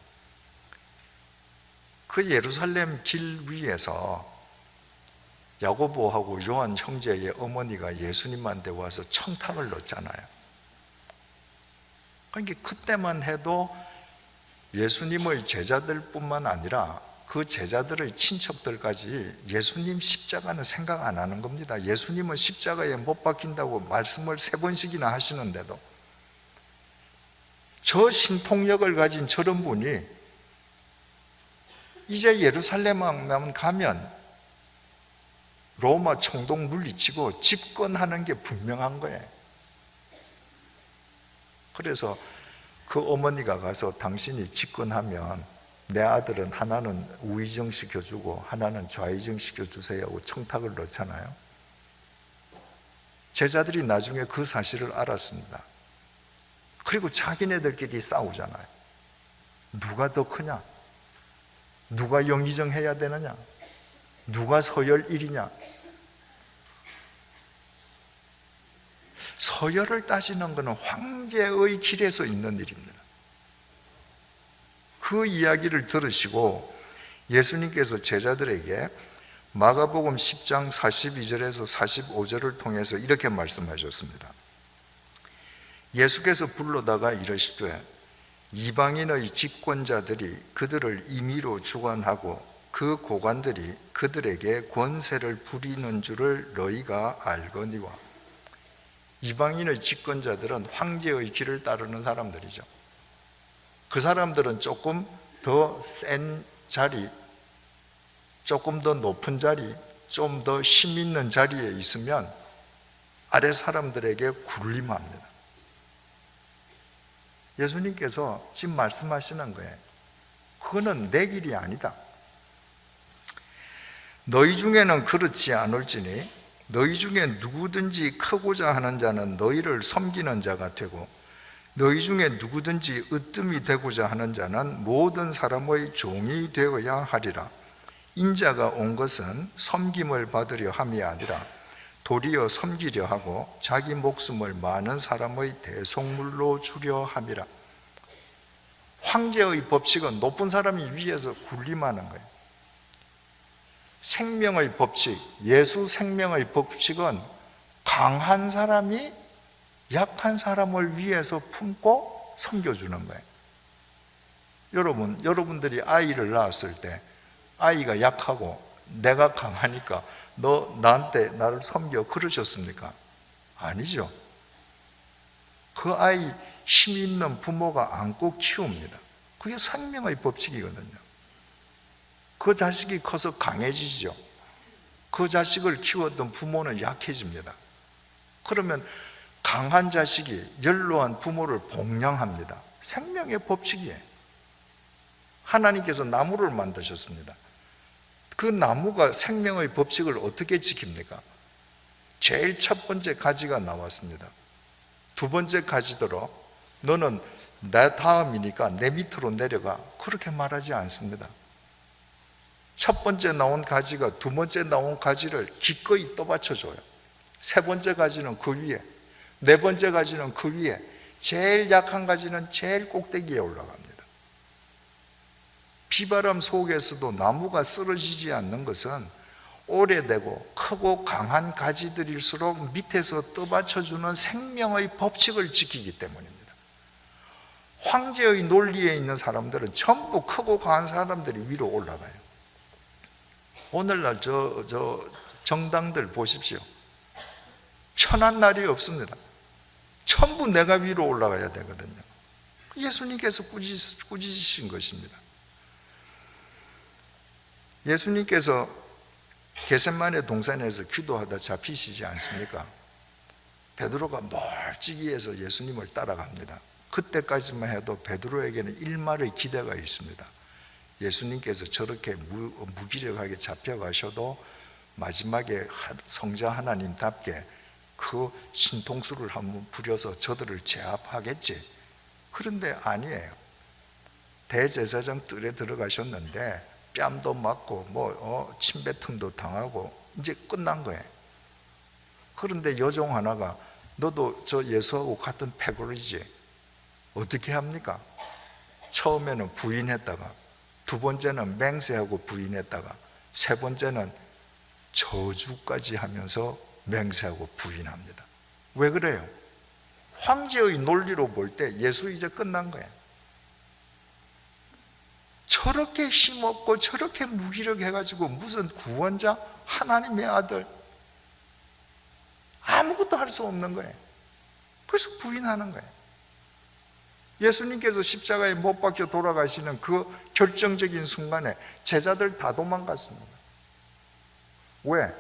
그 예루살렘 길 위에서 야고보하고 요한 형제의 어머니가 예수님한테 와서 청탁을 넣었잖아요. 그러니까 그때만 해도 예수님의 제자들뿐만 아니라 그 제자들의 친척들까지 예수님 십자가는 생각 안 하는 겁니다. 예수님은 십자가에 못 박힌다고 말씀을 3번씩이나 하시는데도 저 신통력을 가진 저런 분이 이제 예루살렘만 가면 로마 총독 물리치고 집권하는 게 분명한 거예요. 그래서 그 어머니가 가서 당신이 집권하면 내 아들은 하나는 우의정 시켜주고 하나는 좌의정 시켜주세요 하고 청탁을 넣잖아요. 제자들이 나중에 그 사실을 알았습니다. 그리고 자기네들끼리 싸우잖아요. 누가 더 크냐? 누가 영의정 해야 되느냐? 누가 서열 1위냐? 서열을 따지는 것은 황제의 길에서 있는 일입니다. 그 이야기를 들으시고 예수님께서 제자들에게 마가복음 10장 42절에서 45절을 통해서 이렇게 말씀하셨습니다. 예수께서 불러다가 이러시되 이방인의 집권자들이 그들을 임의로 주관하고 그 고관들이 그들에게 권세를 부리는 줄을 너희가 알거니와. 이방인의 집권자들은 황제의 길을 따르는 사람들이죠. 그 사람들은 조금 더 센 자리, 조금 더 높은 자리, 좀 더 힘 있는 자리에 있으면 아래 사람들에게 굴림합니다. 예수님께서 지금 말씀하시는 거예요. 그거는 내 길이 아니다. 너희 중에는 그렇지 않을지니 너희 중에 누구든지 크고자 하는 자는 너희를 섬기는 자가 되고 너희 중에 누구든지 으뜸이 되고자 하는 자는 모든 사람의 종이 되어야 하리라. 인자가 온 것은 섬김을 받으려 함이 아니라 도리어 섬기려 하고 자기 목숨을 많은 사람의 대속물로 주려 함이라. 황제의 법칙은 높은 사람이 위에서 군림하는 거예요. 생명의 법칙, 예수 생명의 법칙은 강한 사람이 약한 사람을 위해서 품고 섬겨주는 거예요. 여러분들이 아이를 낳았을 때 아이가 약하고 내가 강하니까 너 나한테 나를 섬겨 그러셨습니까? 아니죠. 그 아이 힘 있는 부모가 안고 키웁니다. 그게 생명의 법칙이거든요. 그 자식이 커서 강해지죠. 그 자식을 키웠던 부모는 약해집니다. 그러면 강한 자식이 연로한 부모를 복양합니다. 생명의 법칙이에요. 하나님께서 나무를 만드셨습니다. 그 나무가 생명의 법칙을 어떻게 지킵니까? 제일 첫 번째 가지가 나왔습니다. 두 번째 가지더러 너는 내 다음이니까 내 밑으로 내려가, 그렇게 말하지 않습니다. 첫 번째 나온 가지가 두 번째 나온 가지를 기꺼이 떠받쳐줘요. 세 번째 가지는 그 위에, 네 번째 가지는 그 위에, 제일 약한 가지는 제일 꼭대기에 올라갑니다. 비바람 속에서도 나무가 쓰러지지 않는 것은 오래되고 크고 강한 가지들일수록 밑에서 떠받쳐주는 생명의 법칙을 지키기 때문입니다. 황제의 논리에 있는 사람들은 전부 크고 강한 사람들이 위로 올라가요. 오늘날 정당들 보십시오. 천한 날이 없습니다. 전부 내가 위로 올라가야 되거든요. 예수님께서 꾸짖으신 것입니다. 예수님께서 겟세마네 동산에서 기도하다 잡히시지 않습니까? 베드로가 멀찍이에서 예수님을 따라갑니다. 그때까지만 해도 베드로에게는 일말의 기대가 있습니다. 예수님께서 저렇게 무기력하게 잡혀가셔도 마지막에 성자 하나님답게 그 신통수를 한번 부려서 저들을 제압하겠지. 그런데 아니에요. 대제사장 뜰에 들어가셨는데 뺨도 맞고 침뱉음도 당하고 이제 끝난 거예요. 그런데 여종 하나가 너도 저 예수하고 같은 패거리지, 어떻게 합니까? 처음에는 부인했다가 두 번째는 맹세하고 부인했다가 세 번째는 저주까지 하면서 맹세하고 부인합니다. 왜 그래요? 황제의 논리로 볼 때 예수 이제 끝난 거예요. 저렇게 힘없고 저렇게 무기력해가지고 무슨 구원자, 하나님의 아들, 아무것도 할 수 없는 거예요. 그래서 부인하는 거예요. 예수님께서 십자가에 못 박혀 돌아가시는 그 결정적인 순간에 제자들 다 도망갔습니다. 왜?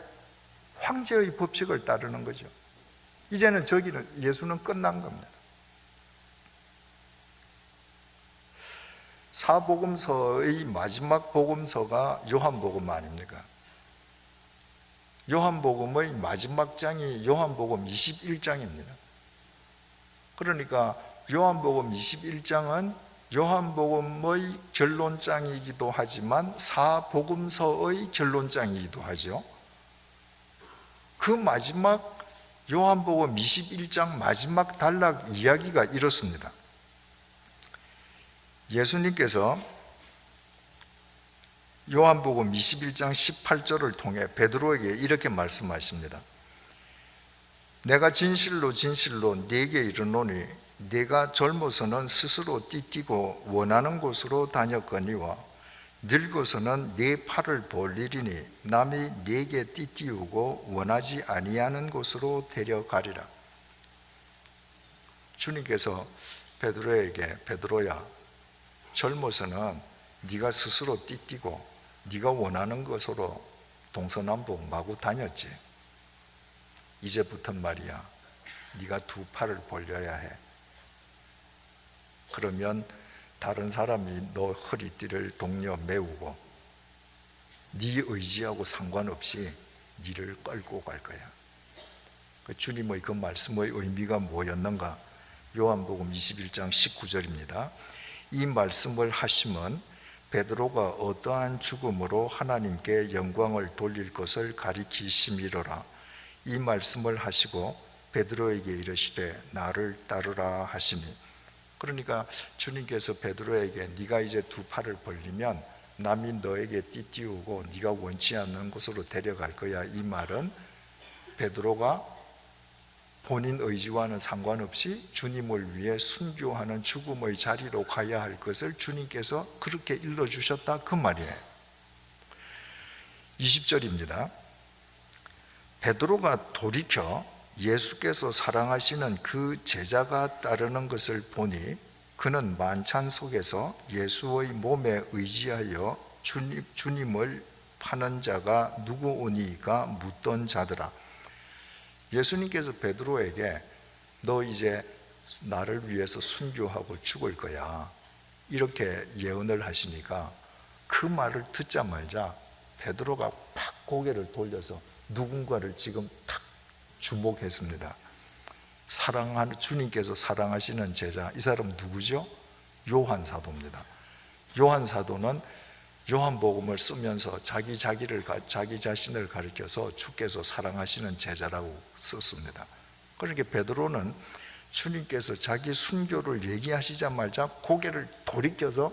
황제의 법칙을 따르는 거죠. 이제는 예수는 끝난 겁니다. 사복음서의 마지막 복음서가 요한복음 아닙니까? 요한복음의 마지막 장이 요한복음 21장입니다. 그러니까 요한복음 21장은 요한복음의 결론장이기도 하지만 사복음서의 결론장이기도 하죠. 그 마지막 요한복음 21장 마지막 단락 이야기가 이렇습니다. 예수님께서 요한복음 21장 18절을 통해 베드로에게 이렇게 말씀하십니다. 내가 진실로 진실로 네게 이르노니 네가 젊어서는 스스로 띠띠고 원하는 곳으로 다녔거니와 늙어서는 네 팔을 벌리리니 남이 네게 띠띠우고 원하지 아니하는 곳으로 데려가리라. 주님께서 베드로에게 베드로야, 젊어서는 네가 스스로 띠띠고 네가 원하는 곳으로 동서남북 마구 다녔지. 이제부터 말이야, 네가 두 팔을 벌려야 해. 그러면 다른 사람이 너 허리띠를 동여 메우고 네 의지하고 상관없이 네를 끌고 갈 거야. 주님의 그 말씀의 의미가 뭐였는가? 요한복음 21장 19절입니다. 이 말씀을 하심은 베드로가 어떠한 죽음으로 하나님께 영광을 돌릴 것을 가리키심이로라. 이 말씀을 하시고 베드로에게 이르시되 나를 따르라 하시니, 그러니까 주님께서 베드로에게 네가 이제 두 팔을 벌리면 남이 너에게 띠띠우고 네가 원치 않는 곳으로 데려갈 거야. 이 말은 베드로가 본인 의지와는 상관없이 주님을 위해 순교하는 죽음의 자리로 가야 할 것을 주님께서 그렇게 일러주셨다, 그 말이에요. 20절입니다. 베드로가 돌이켜 예수께서 사랑하시는 그 제자가 따르는 것을 보니 그는 만찬 속에서 예수의 몸에 의지하여 주님을 파는 자가 누구오니가 묻던 자더라. 예수님께서 베드로에게 너 이제 나를 위해서 순교하고 죽을 거야, 이렇게 예언을 하시니까 그 말을 듣자마자 베드로가 팍 고개를 돌려서 누군가를 지금 탁 주목했습니다. 주님께서 사랑하시는 제자, 이 사람 누구죠? 요한 사도입니다. 요한 사도는 요한복음을 쓰면서 자기 자신을 가리켜서 주께서 사랑하시는 제자라고 썼습니다. 그러니까 베드로는 주님께서 자기 순교를 얘기하시자마자 고개를 돌이켜서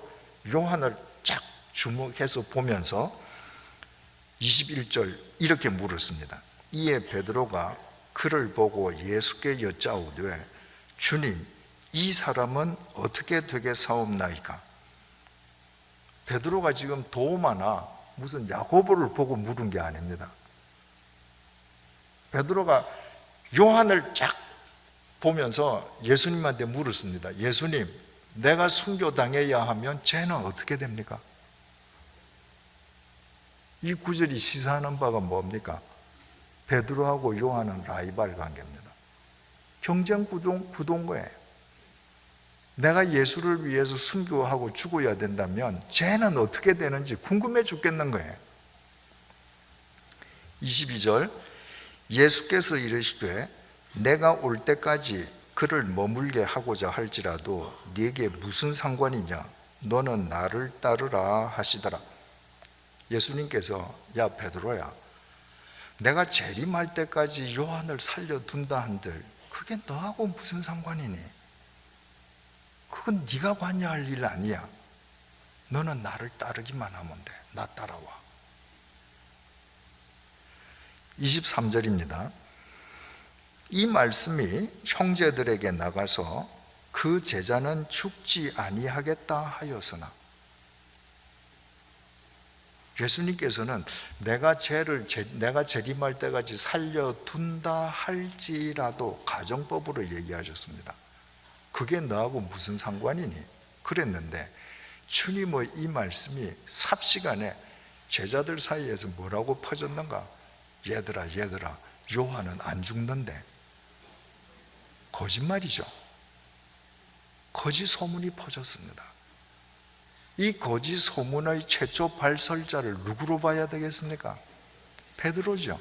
요한을 쫙 주목해서 보면서 21절 이렇게 물었습니다. 이에 베드로가 그를 보고 예수께 여짜오되 주님, 이 사람은 어떻게 되겠사옵나이까? 베드로가 지금 도마나 무슨 야고보를 보고 물은 게 아닙니다. 베드로가 요한을 쫙 보면서 예수님한테 물었습니다. 예수님, 내가 순교당해야 하면 쟤는 어떻게 됩니까? 이 구절이 시사하는 바가 뭡니까? 베드로하고 요한은 라이벌 관계입니다. 경쟁 구도인 거예요. 내가 예수를 위해서 순교하고 죽어야 된다면 쟤는 어떻게 되는지 궁금해 죽겠는 거예요. 22절, 예수께서 이르시되 내가 올 때까지 그를 머물게 하고자 할지라도 네게 무슨 상관이냐? 너는 나를 따르라 하시더라. 예수님께서 야 베드로야, 내가 재림할 때까지 요한을 살려둔다 한들 그게 너하고 무슨 상관이니? 그건 네가 관여할 일 아니야. 너는 나를 따르기만 하면 돼. 나 따라와. 23절입니다. 이 말씀이 형제들에게 나가서 그 제자는 죽지 아니하겠다 하였으나, 예수님께서는 내가 재림할 때까지 살려둔다 할지라도 가정법으로 얘기하셨습니다. 그게 너하고 무슨 상관이니? 그랬는데 주님의 이 말씀이 삽시간에 제자들 사이에서 뭐라고 퍼졌는가? 얘들아 요한은 안 죽는데. 거짓말이죠. 거짓 소문이 퍼졌습니다. 이 거짓 소문의 최초 발설자를 누구로 봐야 되겠습니까? 베드로죠.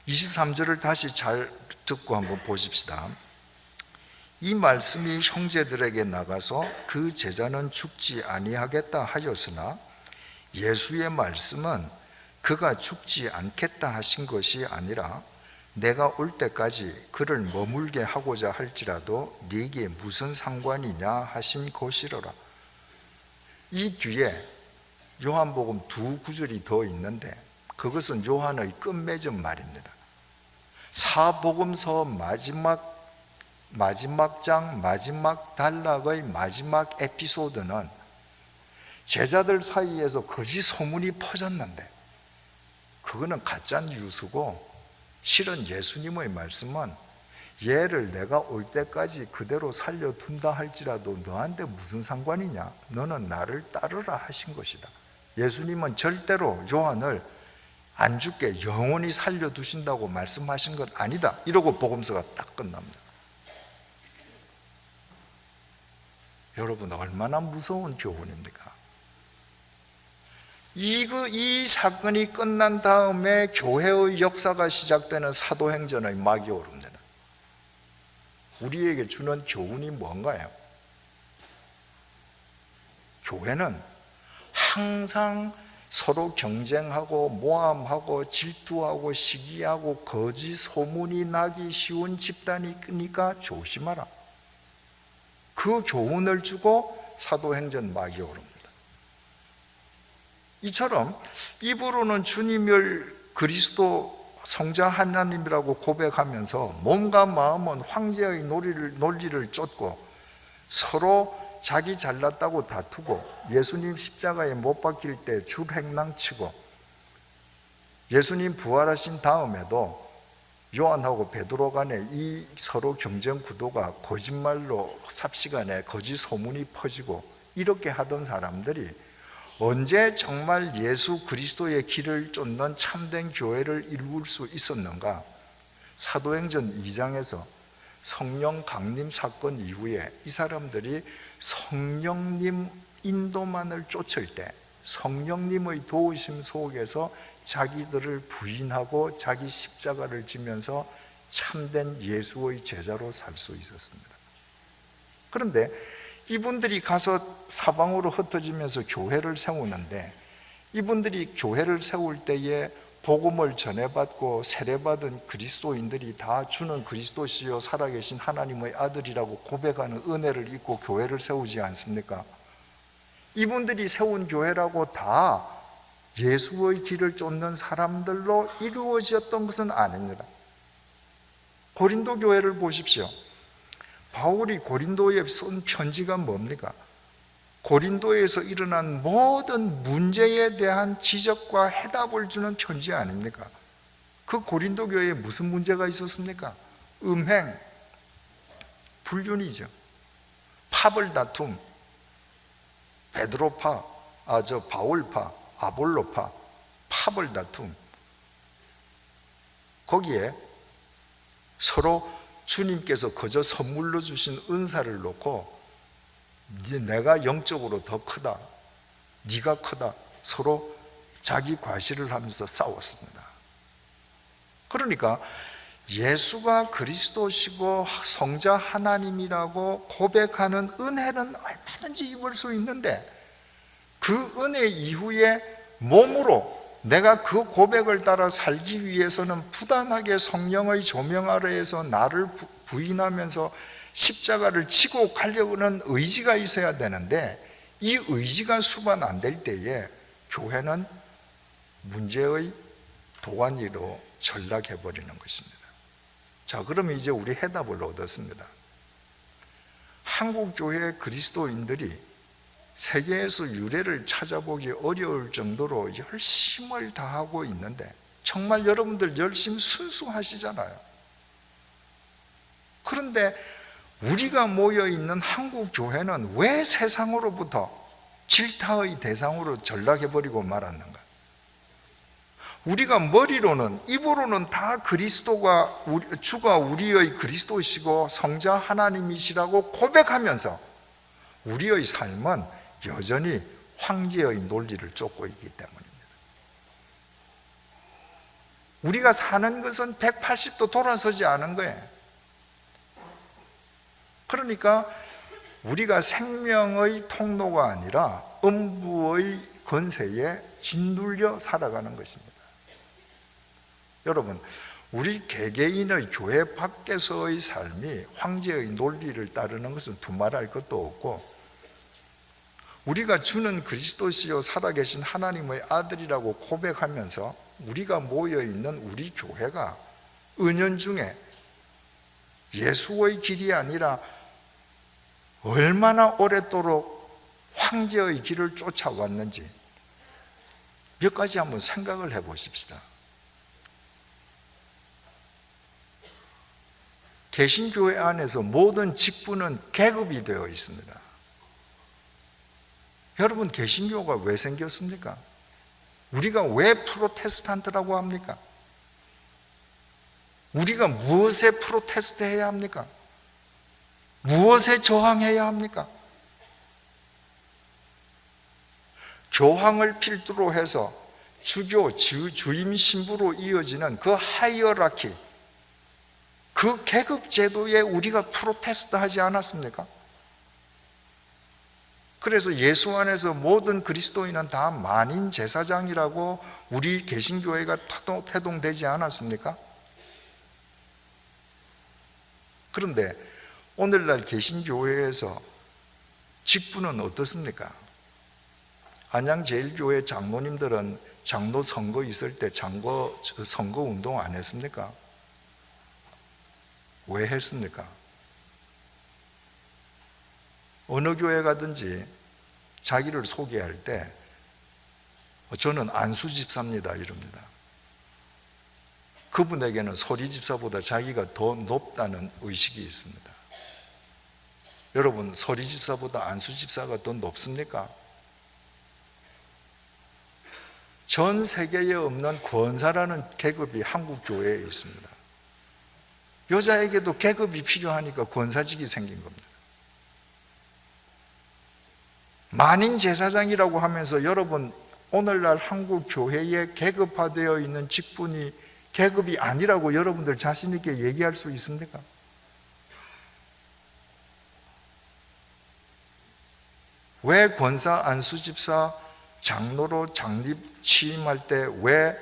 23절을 다시 잘 듣고 한번 보십시다. 이 말씀이 형제들에게 나가서 그 제자는 죽지 아니하겠다 하였으나 예수의 말씀은 그가 죽지 않겠다 하신 것이 아니라 내가 올 때까지 그를 머물게 하고자 할지라도 네게 무슨 상관이냐 하신 것이로라. 이 뒤에 요한복음 두 구절이 더 있는데 그것은 요한의 끝맺은 말입니다. 사복음서 마지막 장, 마지막 단락의 마지막 에피소드는 제자들 사이에서 거짓 소문이 퍼졌는데 그거는 가짜 뉴스고, 실은 예수님의 말씀은 얘를 내가 올 때까지 그대로 살려둔다 할지라도 너한테 무슨 상관이냐, 너는 나를 따르라 하신 것이다. 예수님은 절대로 요한을 안 죽게 영원히 살려두신다고 말씀하신 것 아니다, 이러고 복음서가 딱 끝납니다. 여러분, 얼마나 무서운 교훈입니까? 이 사건이 끝난 다음에 교회의 역사가 시작되는 사도행전의 막이 오릅니다. 우리에게 주는 교훈이 뭔가요? 교회는 항상 서로 경쟁하고 모함하고 질투하고 시기하고 거짓 소문이 나기 쉬운 집단이니까 조심하라. 그 교훈을 주고 사도행전 막이 오릅니다. 이처럼 입으로는 주님을 그리스도 성자 하나님이라고 고백하면서 몸과 마음은 황제의 논리를 쫓고 서로 자기 잘났다고 다투고 예수님 십자가에 못 박힐 때 주행랑치고 예수님 부활하신 다음에도 요한하고 베드로 간에 이 서로 경쟁 구도가 거짓말로 삽시간에 거짓 소문이 퍼지고 이렇게 하던 사람들이 언제 정말 예수 그리스도의 길을 쫓는 참된 교회를 이룰 수 있었는가? 사도행전 2장에서 성령 강림 사건 이후에 이 사람들이 성령님 인도만을 쫓을 때 성령님의 도우심 속에서 자기들을 부인하고 자기 십자가를 지면서 참된 예수의 제자로 살 수 있었습니다. 그런데 이분들이 가서 사방으로 흩어지면서 교회를 세우는데, 이분들이 교회를 세울 때에 복음을 전해받고 세례받은 그리스도인들이 다 주는 그리스도시요 살아계신 하나님의 아들이라고 고백하는 은혜를 입고 교회를 세우지 않습니까? 이분들이 세운 교회라고 다 예수의 길을 쫓는 사람들로 이루어졌던 것은 아닙니다. 고린도 교회를 보십시오. 바울이 고린도에 쓴 편지가 뭡니까? 고린도에서 일어난 모든 문제에 대한 지적과 해답을 주는 편지 아닙니까? 그 고린도 교회에 무슨 문제가 있었습니까? 음행, 불륜이죠. 파벌 다툼, 베드로파, 바울파, 아볼로파, 파벌 다툼. 거기에 서로 주님께서 그저 선물로 주신 은사를 놓고 내가 영적으로 더 크다, 네가 크다, 서로 자기 과시를 하면서 싸웠습니다. 그러니까 예수가 그리스도시고 성자 하나님이라고 고백하는 은혜는 얼마든지 입을 수 있는데, 그 은혜 이후에 몸으로 내가 그 고백을 따라 살기 위해서는 부단하게 성령의 조명 아래에서 나를 부인하면서 십자가를 지고 가려는 의지가 있어야 되는데, 이 의지가 수반 안 될 때에 교회는 문제의 도가니로 전락해버리는 것입니다. 자, 그러면 이제 우리 해답을 얻었습니다. 한국 교회 그리스도인들이 세계에서 유래를 찾아보기 어려울 정도로 열심을 다하고 있는데, 정말 여러분들 열심 순수하시잖아요. 그런데 우리가 모여있는 한국 교회는 왜 세상으로부터 질타의 대상으로 전락해버리고 말았는가? 우리가 머리로는, 입으로는 다 그리스도가 주가 우리의 그리스도시고 성자 하나님이시라고 고백하면서 우리의 삶은 여전히 황제의 논리를 쫓고 있기 때문입니다. 우리가 사는 것은 180도 돌아서지 않은 거예요. 그러니까 우리가 생명의 통로가 아니라 음부의 권세에 짓눌려 살아가는 것입니다. 여러분, 우리 개개인의 교회 밖에서의 삶이 황제의 논리를 따르는 것은 두말할 것도 없고, 우리가 주는 그리스도시요 살아계신 하나님의 아들이라고 고백하면서 우리가 모여있는 우리 교회가 은연중에 예수의 길이 아니라 얼마나 오랫도록 황제의 길을 쫓아왔는지 몇 가지 한번 생각을 해보십시다. 개신교회 안에서 모든 직분은 계급이 되어 있습니다. 여러분, 개신교가 왜 생겼습니까? 우리가 왜 프로테스탄트라고 합니까? 우리가 무엇에 프로테스트 해야 합니까? 무엇에 저항해야 합니까? 교황을 필두로 해서 주교, 주임 신부로 이어지는 그 하이어라키, 그 계급 제도에 우리가 프로테스트 하지 않았습니까? 그래서 예수 안에서 모든 그리스도인은 다 만인 제사장이라고 우리 개신교회가 태동되지 않았습니까? 그런데 오늘날 개신교회에서 직분은 어떻습니까? 안양제일교회 장로님들은 장로 선거 있을 때 선거 운동 안 했습니까? 왜 했습니까? 어느 교회 가든지 자기를 소개할 때 저는 안수집사입니다 이럽니다. 그분에게는 소리집사보다 자기가 더 높다는 의식이 있습니다. 여러분, 소리집사보다 안수집사가 더 높습니까? 전 세계에 없는 권사라는 계급이 한국 교회에 있습니다. 여자에게도 계급이 필요하니까 권사직이 생긴 겁니다. 만인 제사장이라고 하면서 여러분, 오늘날 한국 교회에 계급화되어 있는 직분이 계급이 아니라고 여러분들 자신 있게 얘기할 수 있습니까? 왜 권사, 안수집사, 장로로 장립 취임할 때 왜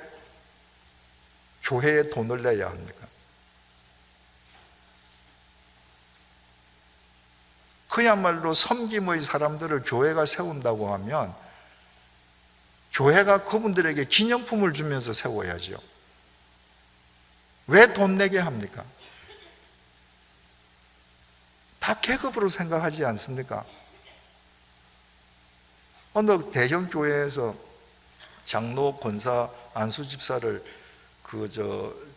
교회에 돈을 내야 합니까? 그야말로 섬김의 사람들을 교회가 세운다고 하면 교회가 그분들에게 기념품을 주면서 세워야죠. 왜 돈 내게 합니까? 다 계급으로 생각하지 않습니까? 어느 대형 교회에서 장로, 권사, 안수집사를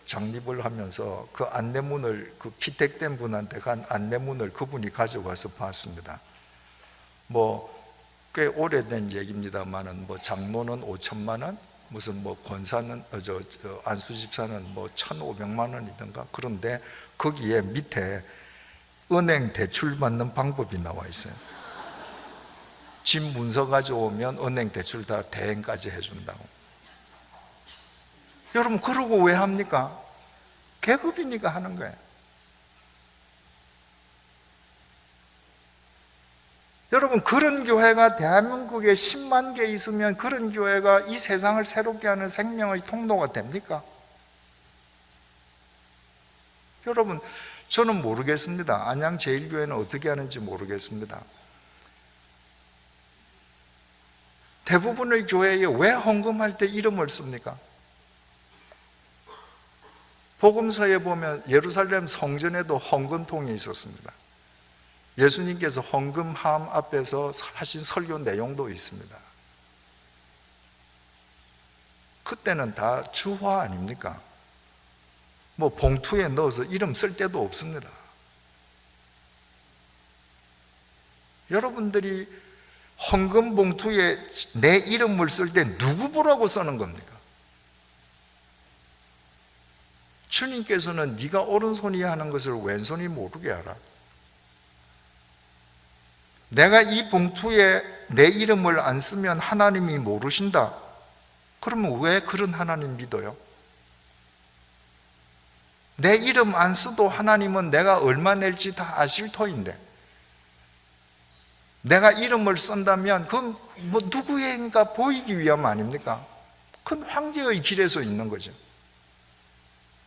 장립을 하면서 그 안내문을, 그 피택된 분한테 간 안내문을 그분이 가져와서 봤습니다. 꽤 오래된 얘기입니다만은 장로는 5천만 원, 무슨 권사는 안수집사는 1,500만 원이든가. 그런데 거기에 밑에 은행 대출 받는 방법이 나와 있어요. 집 문서 가져오면 은행 대출 다 대행까지 해준다고. 여러분, 그러고 왜 합니까? 계급이니까 하는 거예요. 여러분, 그런 교회가 대한민국에 10만 개 있으면 그런 교회가 이 세상을 새롭게 하는 생명의 통로가 됩니까? 여러분, 저는 모르겠습니다. 안양제일교회는 어떻게 하는지 모르겠습니다. 대부분의 교회에 왜 헌금할 때 이름을 씁니까? 복음서에 보면 예루살렘 성전에도 헌금통이 있었습니다. 예수님께서 헌금함 앞에서 하신 설교 내용도 있습니다. 그때는 다 주화 아닙니까? 봉투에 넣어서 이름 쓸 데도 없습니다. 여러분들이 헌금 봉투에 내 이름을 쓸 때 누구 보라고 쓰는 겁니까? 주님께서는 네가 오른손이 하는 것을 왼손이 모르게 하라. 내가 이 봉투에 내 이름을 안 쓰면 하나님이 모르신다. 그러면 왜 그런 하나님 믿어요? 내 이름 안 써도 하나님은 내가 얼마 낼지 다 아실 터인데, 내가 이름을 쓴다면 그건 누구에게인가 보이기 위함 아닙니까? 그건 황제의 길에서 있는 거죠.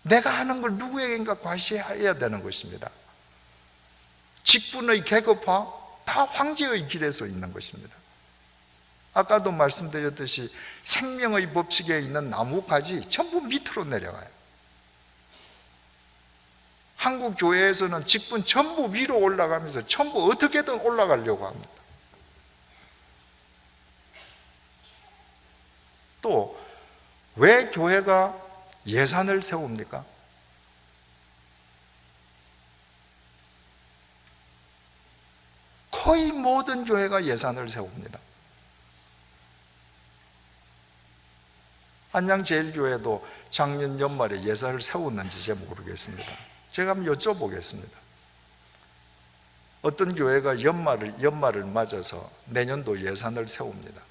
내가 하는 걸 누구에게인가 과시해야 되는 것입니다. 직분의 계급화 다 황제의 길에서 있는 것입니다. 아까도 말씀드렸듯이 생명의 법칙에 있는 나무까지 전부 밑으로 내려가요. 한국 교회에서는 직분 전부 위로 올라가면서 전부 어떻게든 올라가려고 합니다. 또 왜 교회가 예산을 세웁니까? 거의 모든 교회가 예산을 세웁니다. 안양제일교회도 작년 연말에 예산을 세웠는지 제가 모르겠습니다. 제가 한번 여쭤보겠습니다. 어떤 교회가 연말을 맞아서 내년도 예산을 세웁니다.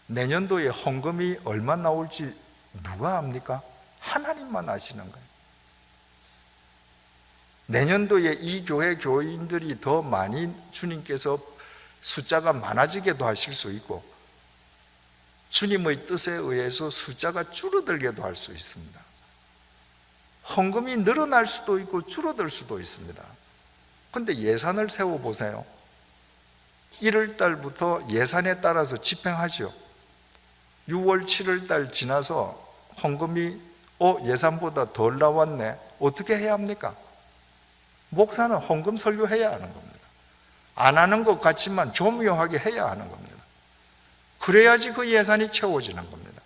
내년도에 헌금이 얼마 나올지 누가 압니까? 하나님만 아시는 거예요. 내년도에 이 교회 교인들이 더 많이 주님께서 숫자가 많아지게도 하실 수 있고 주님의 뜻에 의해서 숫자가 줄어들게도 할 수 있습니다. 헌금이 늘어날 수도 있고 줄어들 수도 있습니다. 그런데 예산을 세워보세요. 1월 달부터 예산에 따라서 집행하죠. 6월 7월 달 지나서 헌금이 예산보다 덜 나왔네. 어떻게 해야 합니까? 목사는 헌금 설교해야 하는 겁니다. 안 하는 것 같지만 조묘하게 해야 하는 겁니다. 그래야지 그 예산이 채워지는 겁니다.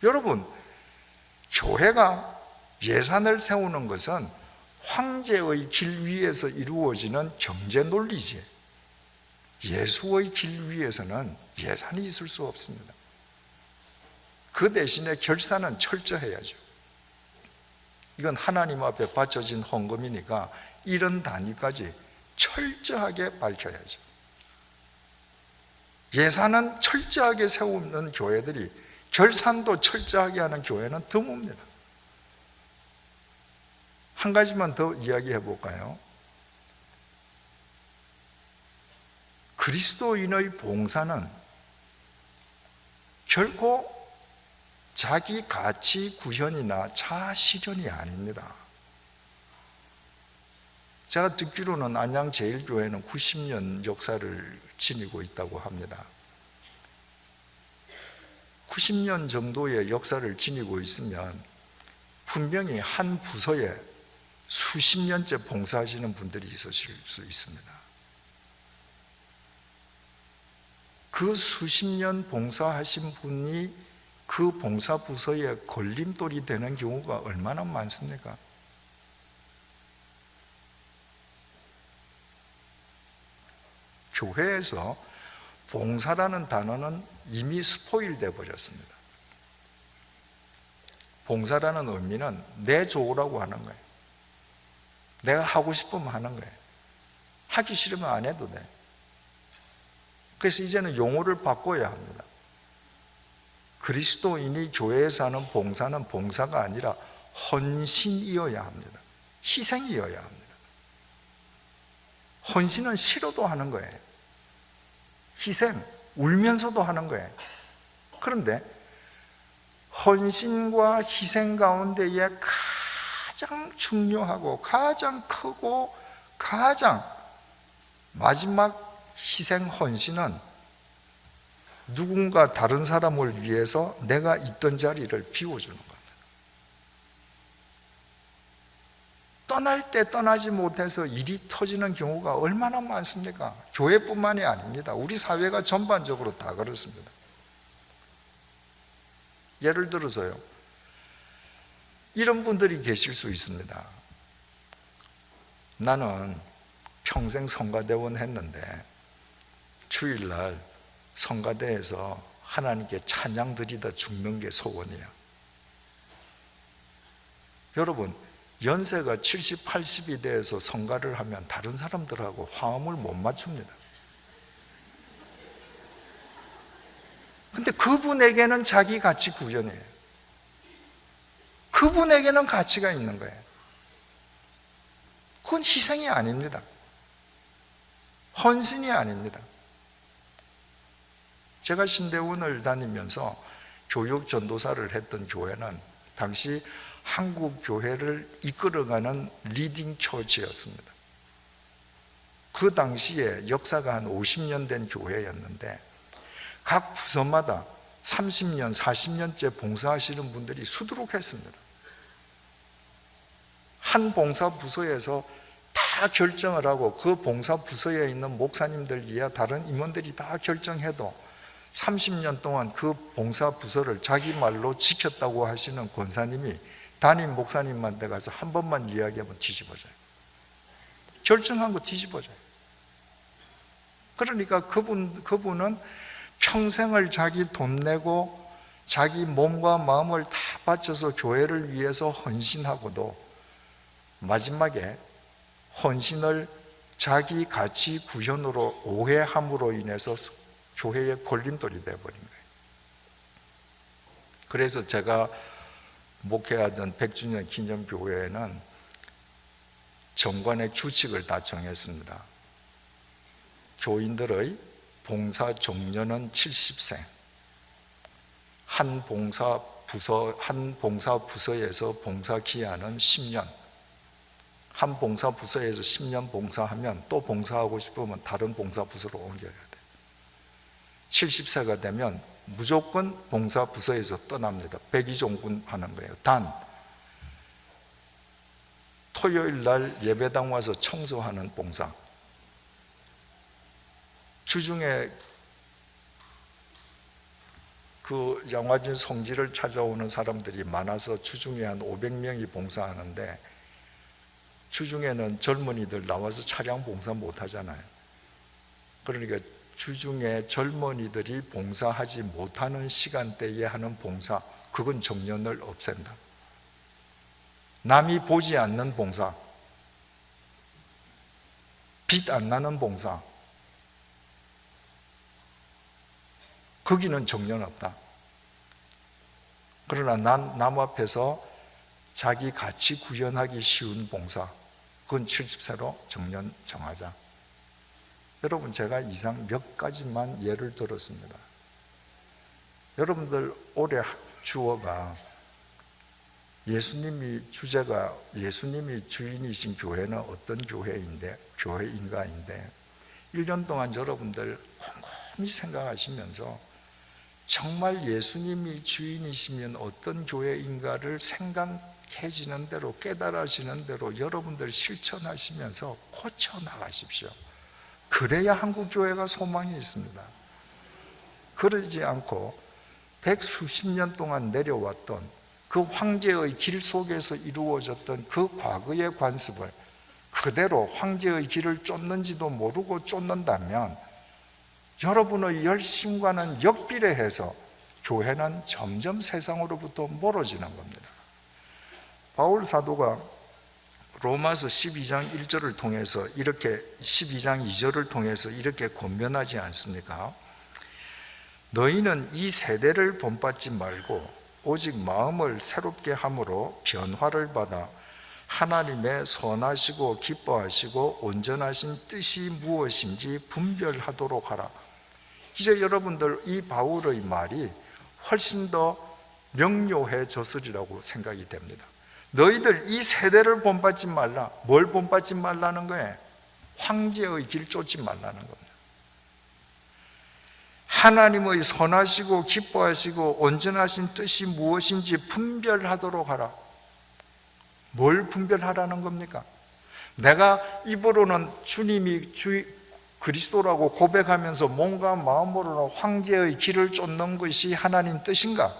여러분, 교회가 예산을 세우는 것은 황제의 길 위에서 이루어지는 경제 논리지 예수의 길 위에서는 예산이 있을 수 없습니다. 그 대신에 결산은 철저해야죠. 이건 하나님 앞에 바쳐진 헌금이니까 이런 단위까지 철저하게 밝혀야죠. 예산은 철저하게 세우는 교회들이 결산도 철저하게 하는 교회는 드뭅니다. 한 가지만 더 이야기해 볼까요? 그리스도인의 봉사는 결코 자기 가치 구현이나 자아 실현이 아닙니다. 제가 듣기로는 안양제일교회는 90년 역사를 지니고 있다고 합니다. 90년 정도의 역사를 지니고 있으면 분명히 한 부서에 수십 년째 봉사하시는 분들이 있으실 수 있습니다. 그 수십 년 봉사하신 분이 그 봉사 부서에 걸림돌이 되는 경우가 얼마나 많습니까? 교회에서 봉사라는 단어는 이미 스포일 돼 버렸습니다. 봉사라는 의미는 내 좋으라고 하는 거예요. 내가 하고 싶으면 하는 거예요. 하기 싫으면 안 해도 돼. 그래서 이제는 용어를 바꿔야 합니다. 그리스도인이 교회에서 하는 봉사는 봉사가 아니라 헌신이어야 합니다. 희생이어야 합니다. 헌신은 싫어도 하는 거예요. 희생, 울면서도 하는 거예요. 그런데 헌신과 희생 가운데에 가장 중요하고 가장 크고 가장 마지막 희생 헌신은 누군가 다른 사람을 위해서 내가 있던 자리를 비워주는 겁니다. 떠날 때 떠나지 못해서 일이 터지는 경우가 얼마나 많습니까? 교회뿐만이 아닙니다. 우리 사회가 전반적으로 다 그렇습니다. 예를 들어서요, 이런 분들이 계실 수 있습니다. 나는 평생 성가대원 했는데 주일날 성가대에서 하나님께 찬양 드리다 죽는 게 소원이야. 여러분, 연세가 70, 80이 돼서 성가를 하면 다른 사람들하고 화음을 못 맞춥니다. 근데 그분에게는 자기 가치 구현이에요. 그분에게는 가치가 있는 거예요. 그건 희생이 아닙니다. 헌신이 아닙니다. 제가 신대원을 다니면서 교육 전도사를 했던 교회는 당시 한국 교회를 이끌어가는 리딩 처치였습니다. 그 그 당시에 역사가 한 50년 된 교회였는데 각 부서마다 30년, 40년째 봉사하시는 분들이 수두룩했습니다. 한 봉사 부서에서 다 결정을 하고 그 봉사 부서에 있는 목사님들 이하 다른 임원들이 다 결정해도 30년 동안 그 봉사 부서를 자기 말로 지켰다고 하시는 권사님이 담임 목사님한테 가서 한 번만 이야기하면 뒤집어져요. 결정한 거 뒤집어져요. 그러니까 그분은 평생을 자기 돈 내고 자기 몸과 마음을 다 바쳐서 교회를 위해서 헌신하고도 마지막에 헌신을 자기 가치 구현으로 오해함으로 인해서 교회의 걸림돌이 되어버린 거예요. 그래서 제가 목회하던 100주년 기념교회에는 정관의 규칙을 다 정했습니다. 교인들의 봉사 종료는 70세, 한 봉사 부서에서 봉사 기한은 10년, 한 봉사 부서에서 10년 봉사하면 또 봉사하고 싶으면 다른 봉사 부서로 옮겨야 돼요. 70세가 되면 무조건 봉사 부서에서 떠납니다. 백의종군하는 거예요. 단 토요일 날 예배당 와서 청소하는 봉사, 주중에 그 양화진 성지를 찾아오는 사람들이 많아서 주중에 한 500명이 봉사하는데 주중에는 젊은이들 나와서 차량 봉사 못 하잖아요. 그러니까 주중에 젊은이들이 봉사하지 못하는 시간대에 하는 봉사, 그건 정년을 없앤다. 남이 보지 않는 봉사, 빛 안 나는 봉사, 거기는 정년 없다. 그러나 남 앞에서 자기 가치 구현하기 쉬운 봉사, 그건 70세로 정년 정하자. 여러분, 제가 이상 몇 가지만 예를 들었습니다. 여러분들 올해 주어가 주제가 예수님이 주인이신 교회는 어떤 교회인가인데 1년 동안 여러분들 곰곰이 생각하시면서 정말 예수님이 주인이시면 어떤 교회인가를 생각해지는 대로, 깨달아지는 대로 여러분들 실천하시면서 고쳐나가십시오. 그래야 한국교회가 소망이 있습니다. 그러지 않고 100수십 년 동안 내려왔던 그 황제의 길 속에서 이루어졌던 그 과거의 관습을 그대로 황제의 길을 쫓는지도 모르고 쫓는다면 여러분의 열심과는 역비례해서 교회는 점점 세상으로부터 멀어지는 겁니다. 바울 사도가 로마서 12장 1절을 통해서 이렇게 12장 2절을 통해서 이렇게 권면하지 않습니까? 너희는 이 세대를 본받지 말고 오직 마음을 새롭게 함으로 변화를 받아 하나님의 선하시고 기뻐하시고 온전하신 뜻이 무엇인지 분별하도록 하라. 이제 여러분들 이 바울의 말이 훨씬 더 명료해졌으리라고 생각이 됩니다. 너희들 이 세대를 본받지 말라. 뭘 본받지 말라는 거예요? 황제의 길 쫓지 말라는 겁니다. 하나님의 선하시고 기뻐하시고 온전하신 뜻이 무엇인지 분별하도록 하라. 뭘 분별하라는 겁니까? 내가 입으로는 주님이 그리스도라고 고백하면서 몸과 마음으로는 황제의 길을 쫓는 것이 하나님 뜻인가?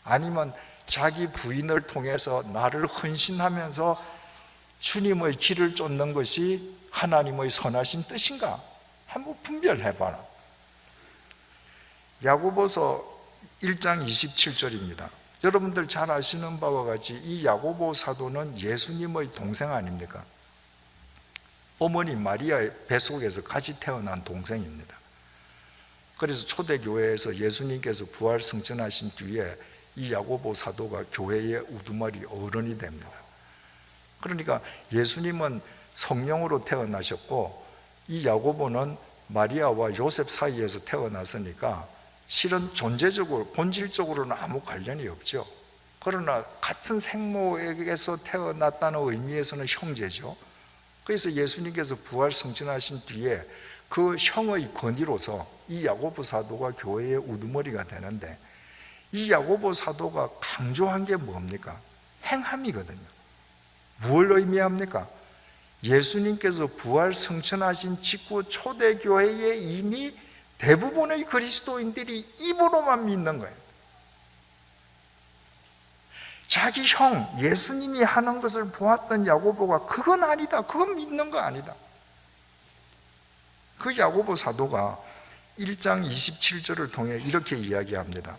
아니면 자기 부인을 통해서 나를 헌신하면서 주님의 길을 쫓는 것이 하나님의 선하신 뜻인가? 한번 분별해봐라. 야고보서 1장 27절입니다. 여러분들 잘 아시는 바와 같이 이 야고보 사도는 예수님의 동생 아닙니까? 어머니 마리아의 뱃속에서 같이 태어난 동생입니다. 그래서 초대교회에서 예수님께서 부활 승천하신 뒤에 이 야고보 사도가 교회의 우두머리 어른이 됩니다. 그러니까 예수님은 성령으로 태어나셨고 이 야고보는 마리아와 요셉 사이에서 태어났으니까 실은 존재적으로 본질적으로는 아무 관련이 없죠. 그러나 같은 생모에게서 태어났다는 의미에서는 형제죠. 그래서 예수님께서 부활 승천하신 뒤에 그 형의 권위로서 이 야고보 사도가 교회의 우두머리가 되는데, 이 야고보 사도가 강조한 게 뭡니까? 행함이거든요. 뭘 의미합니까? 예수님께서 부활 승천하신 직후 초대교회에 이미 대부분의 그리스도인들이 입으로만 믿는 거예요. 자기 형 예수님이 하는 것을 보았던 야고보가 그건 아니다, 그건 믿는 거 아니다. 그 야고보 사도가 1장 27절을 통해 이렇게 이야기합니다.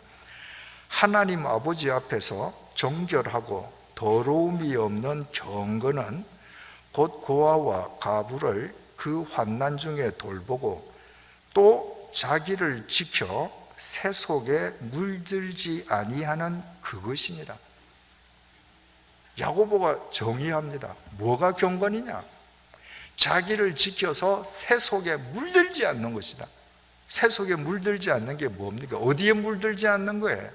하나님 아버지 앞에서 정결하고 더러움이 없는 경건은 곧 고아와 가부를 그 환난 중에 돌보고 또 자기를 지켜 새 속에 물들지 아니하는 그것이니라. 야고보가 정의합니다. 뭐가 경건이냐? 자기를 지켜서 새 속에 물들지 않는 것이다. 새 속에 물들지 않는 게 뭡니까? 어디에 물들지 않는 거예요?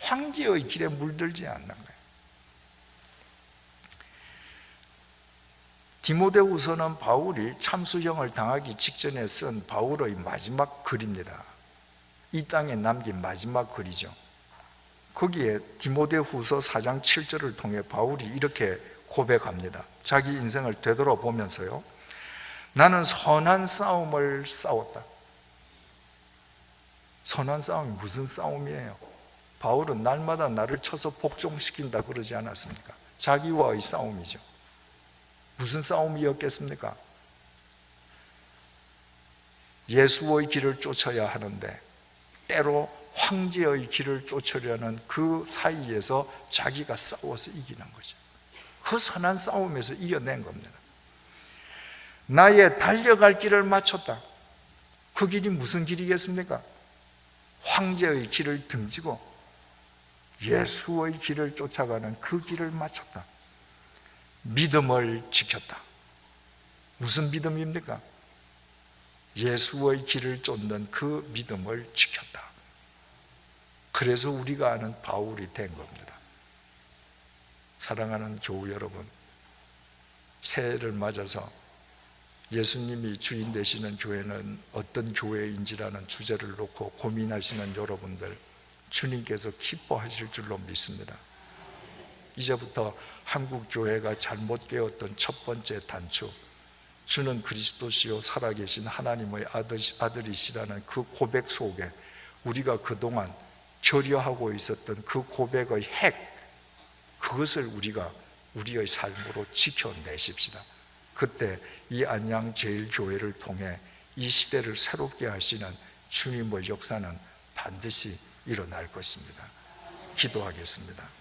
황제의 길에 물들지 않는 거예요. 디모데후서는 바울이 참수형을 당하기 직전에 쓴 바울의 마지막 글입니다. 이 땅에 남긴 마지막 글이죠. 거기에 디모데후서 4장 7절을 통해 바울이 이렇게 고백합니다. 자기 인생을 되돌아보면서요, 나는 선한 싸움을 싸웠다. 선한 싸움이 무슨 싸움이에요? 바울은 날마다 나를 쳐서 복종시킨다 그러지 않았습니까? 자기와의 싸움이죠. 무슨 싸움이었겠습니까? 예수의 길을 쫓아야 하는데 때로 황제의 길을 쫓으려는 그 사이에서 자기가 싸워서 이기는 거죠. 그 선한 싸움에서 이겨낸 겁니다. 나의 달려갈 길을 맞췄다. 그 길이 무슨 길이겠습니까? 황제의 길을 등지고 예수의 길을 쫓아가는 그 길을 맞췄다. 믿음을 지켰다. 무슨 믿음입니까? 예수의 길을 쫓는 그 믿음을 지켰다. 그래서 우리가 아는 바울이 된 겁니다. 사랑하는 교우 여러분, 새해를 맞아서 예수님이 주인 되시는 교회는 어떤 교회인지라는 주제를 놓고 고민하시는 여러분들, 주님께서 기뻐하실 줄로 믿습니다. 이제부터 한국 교회가 잘못 깨었던 첫 번째 단추, 주는 그리스도시요 살아계신 하나님의 아들이시라는 그 고백 속에 우리가 그동안 결여하고 있었던 그 고백의 핵, 그것을 우리가 우리의 삶으로 지켜내십시다. 그때 이 안양 제일교회를 통해 이 시대를 새롭게 하시는 주님의 역사는 반드시 일어날 것입니다. 기도하겠습니다.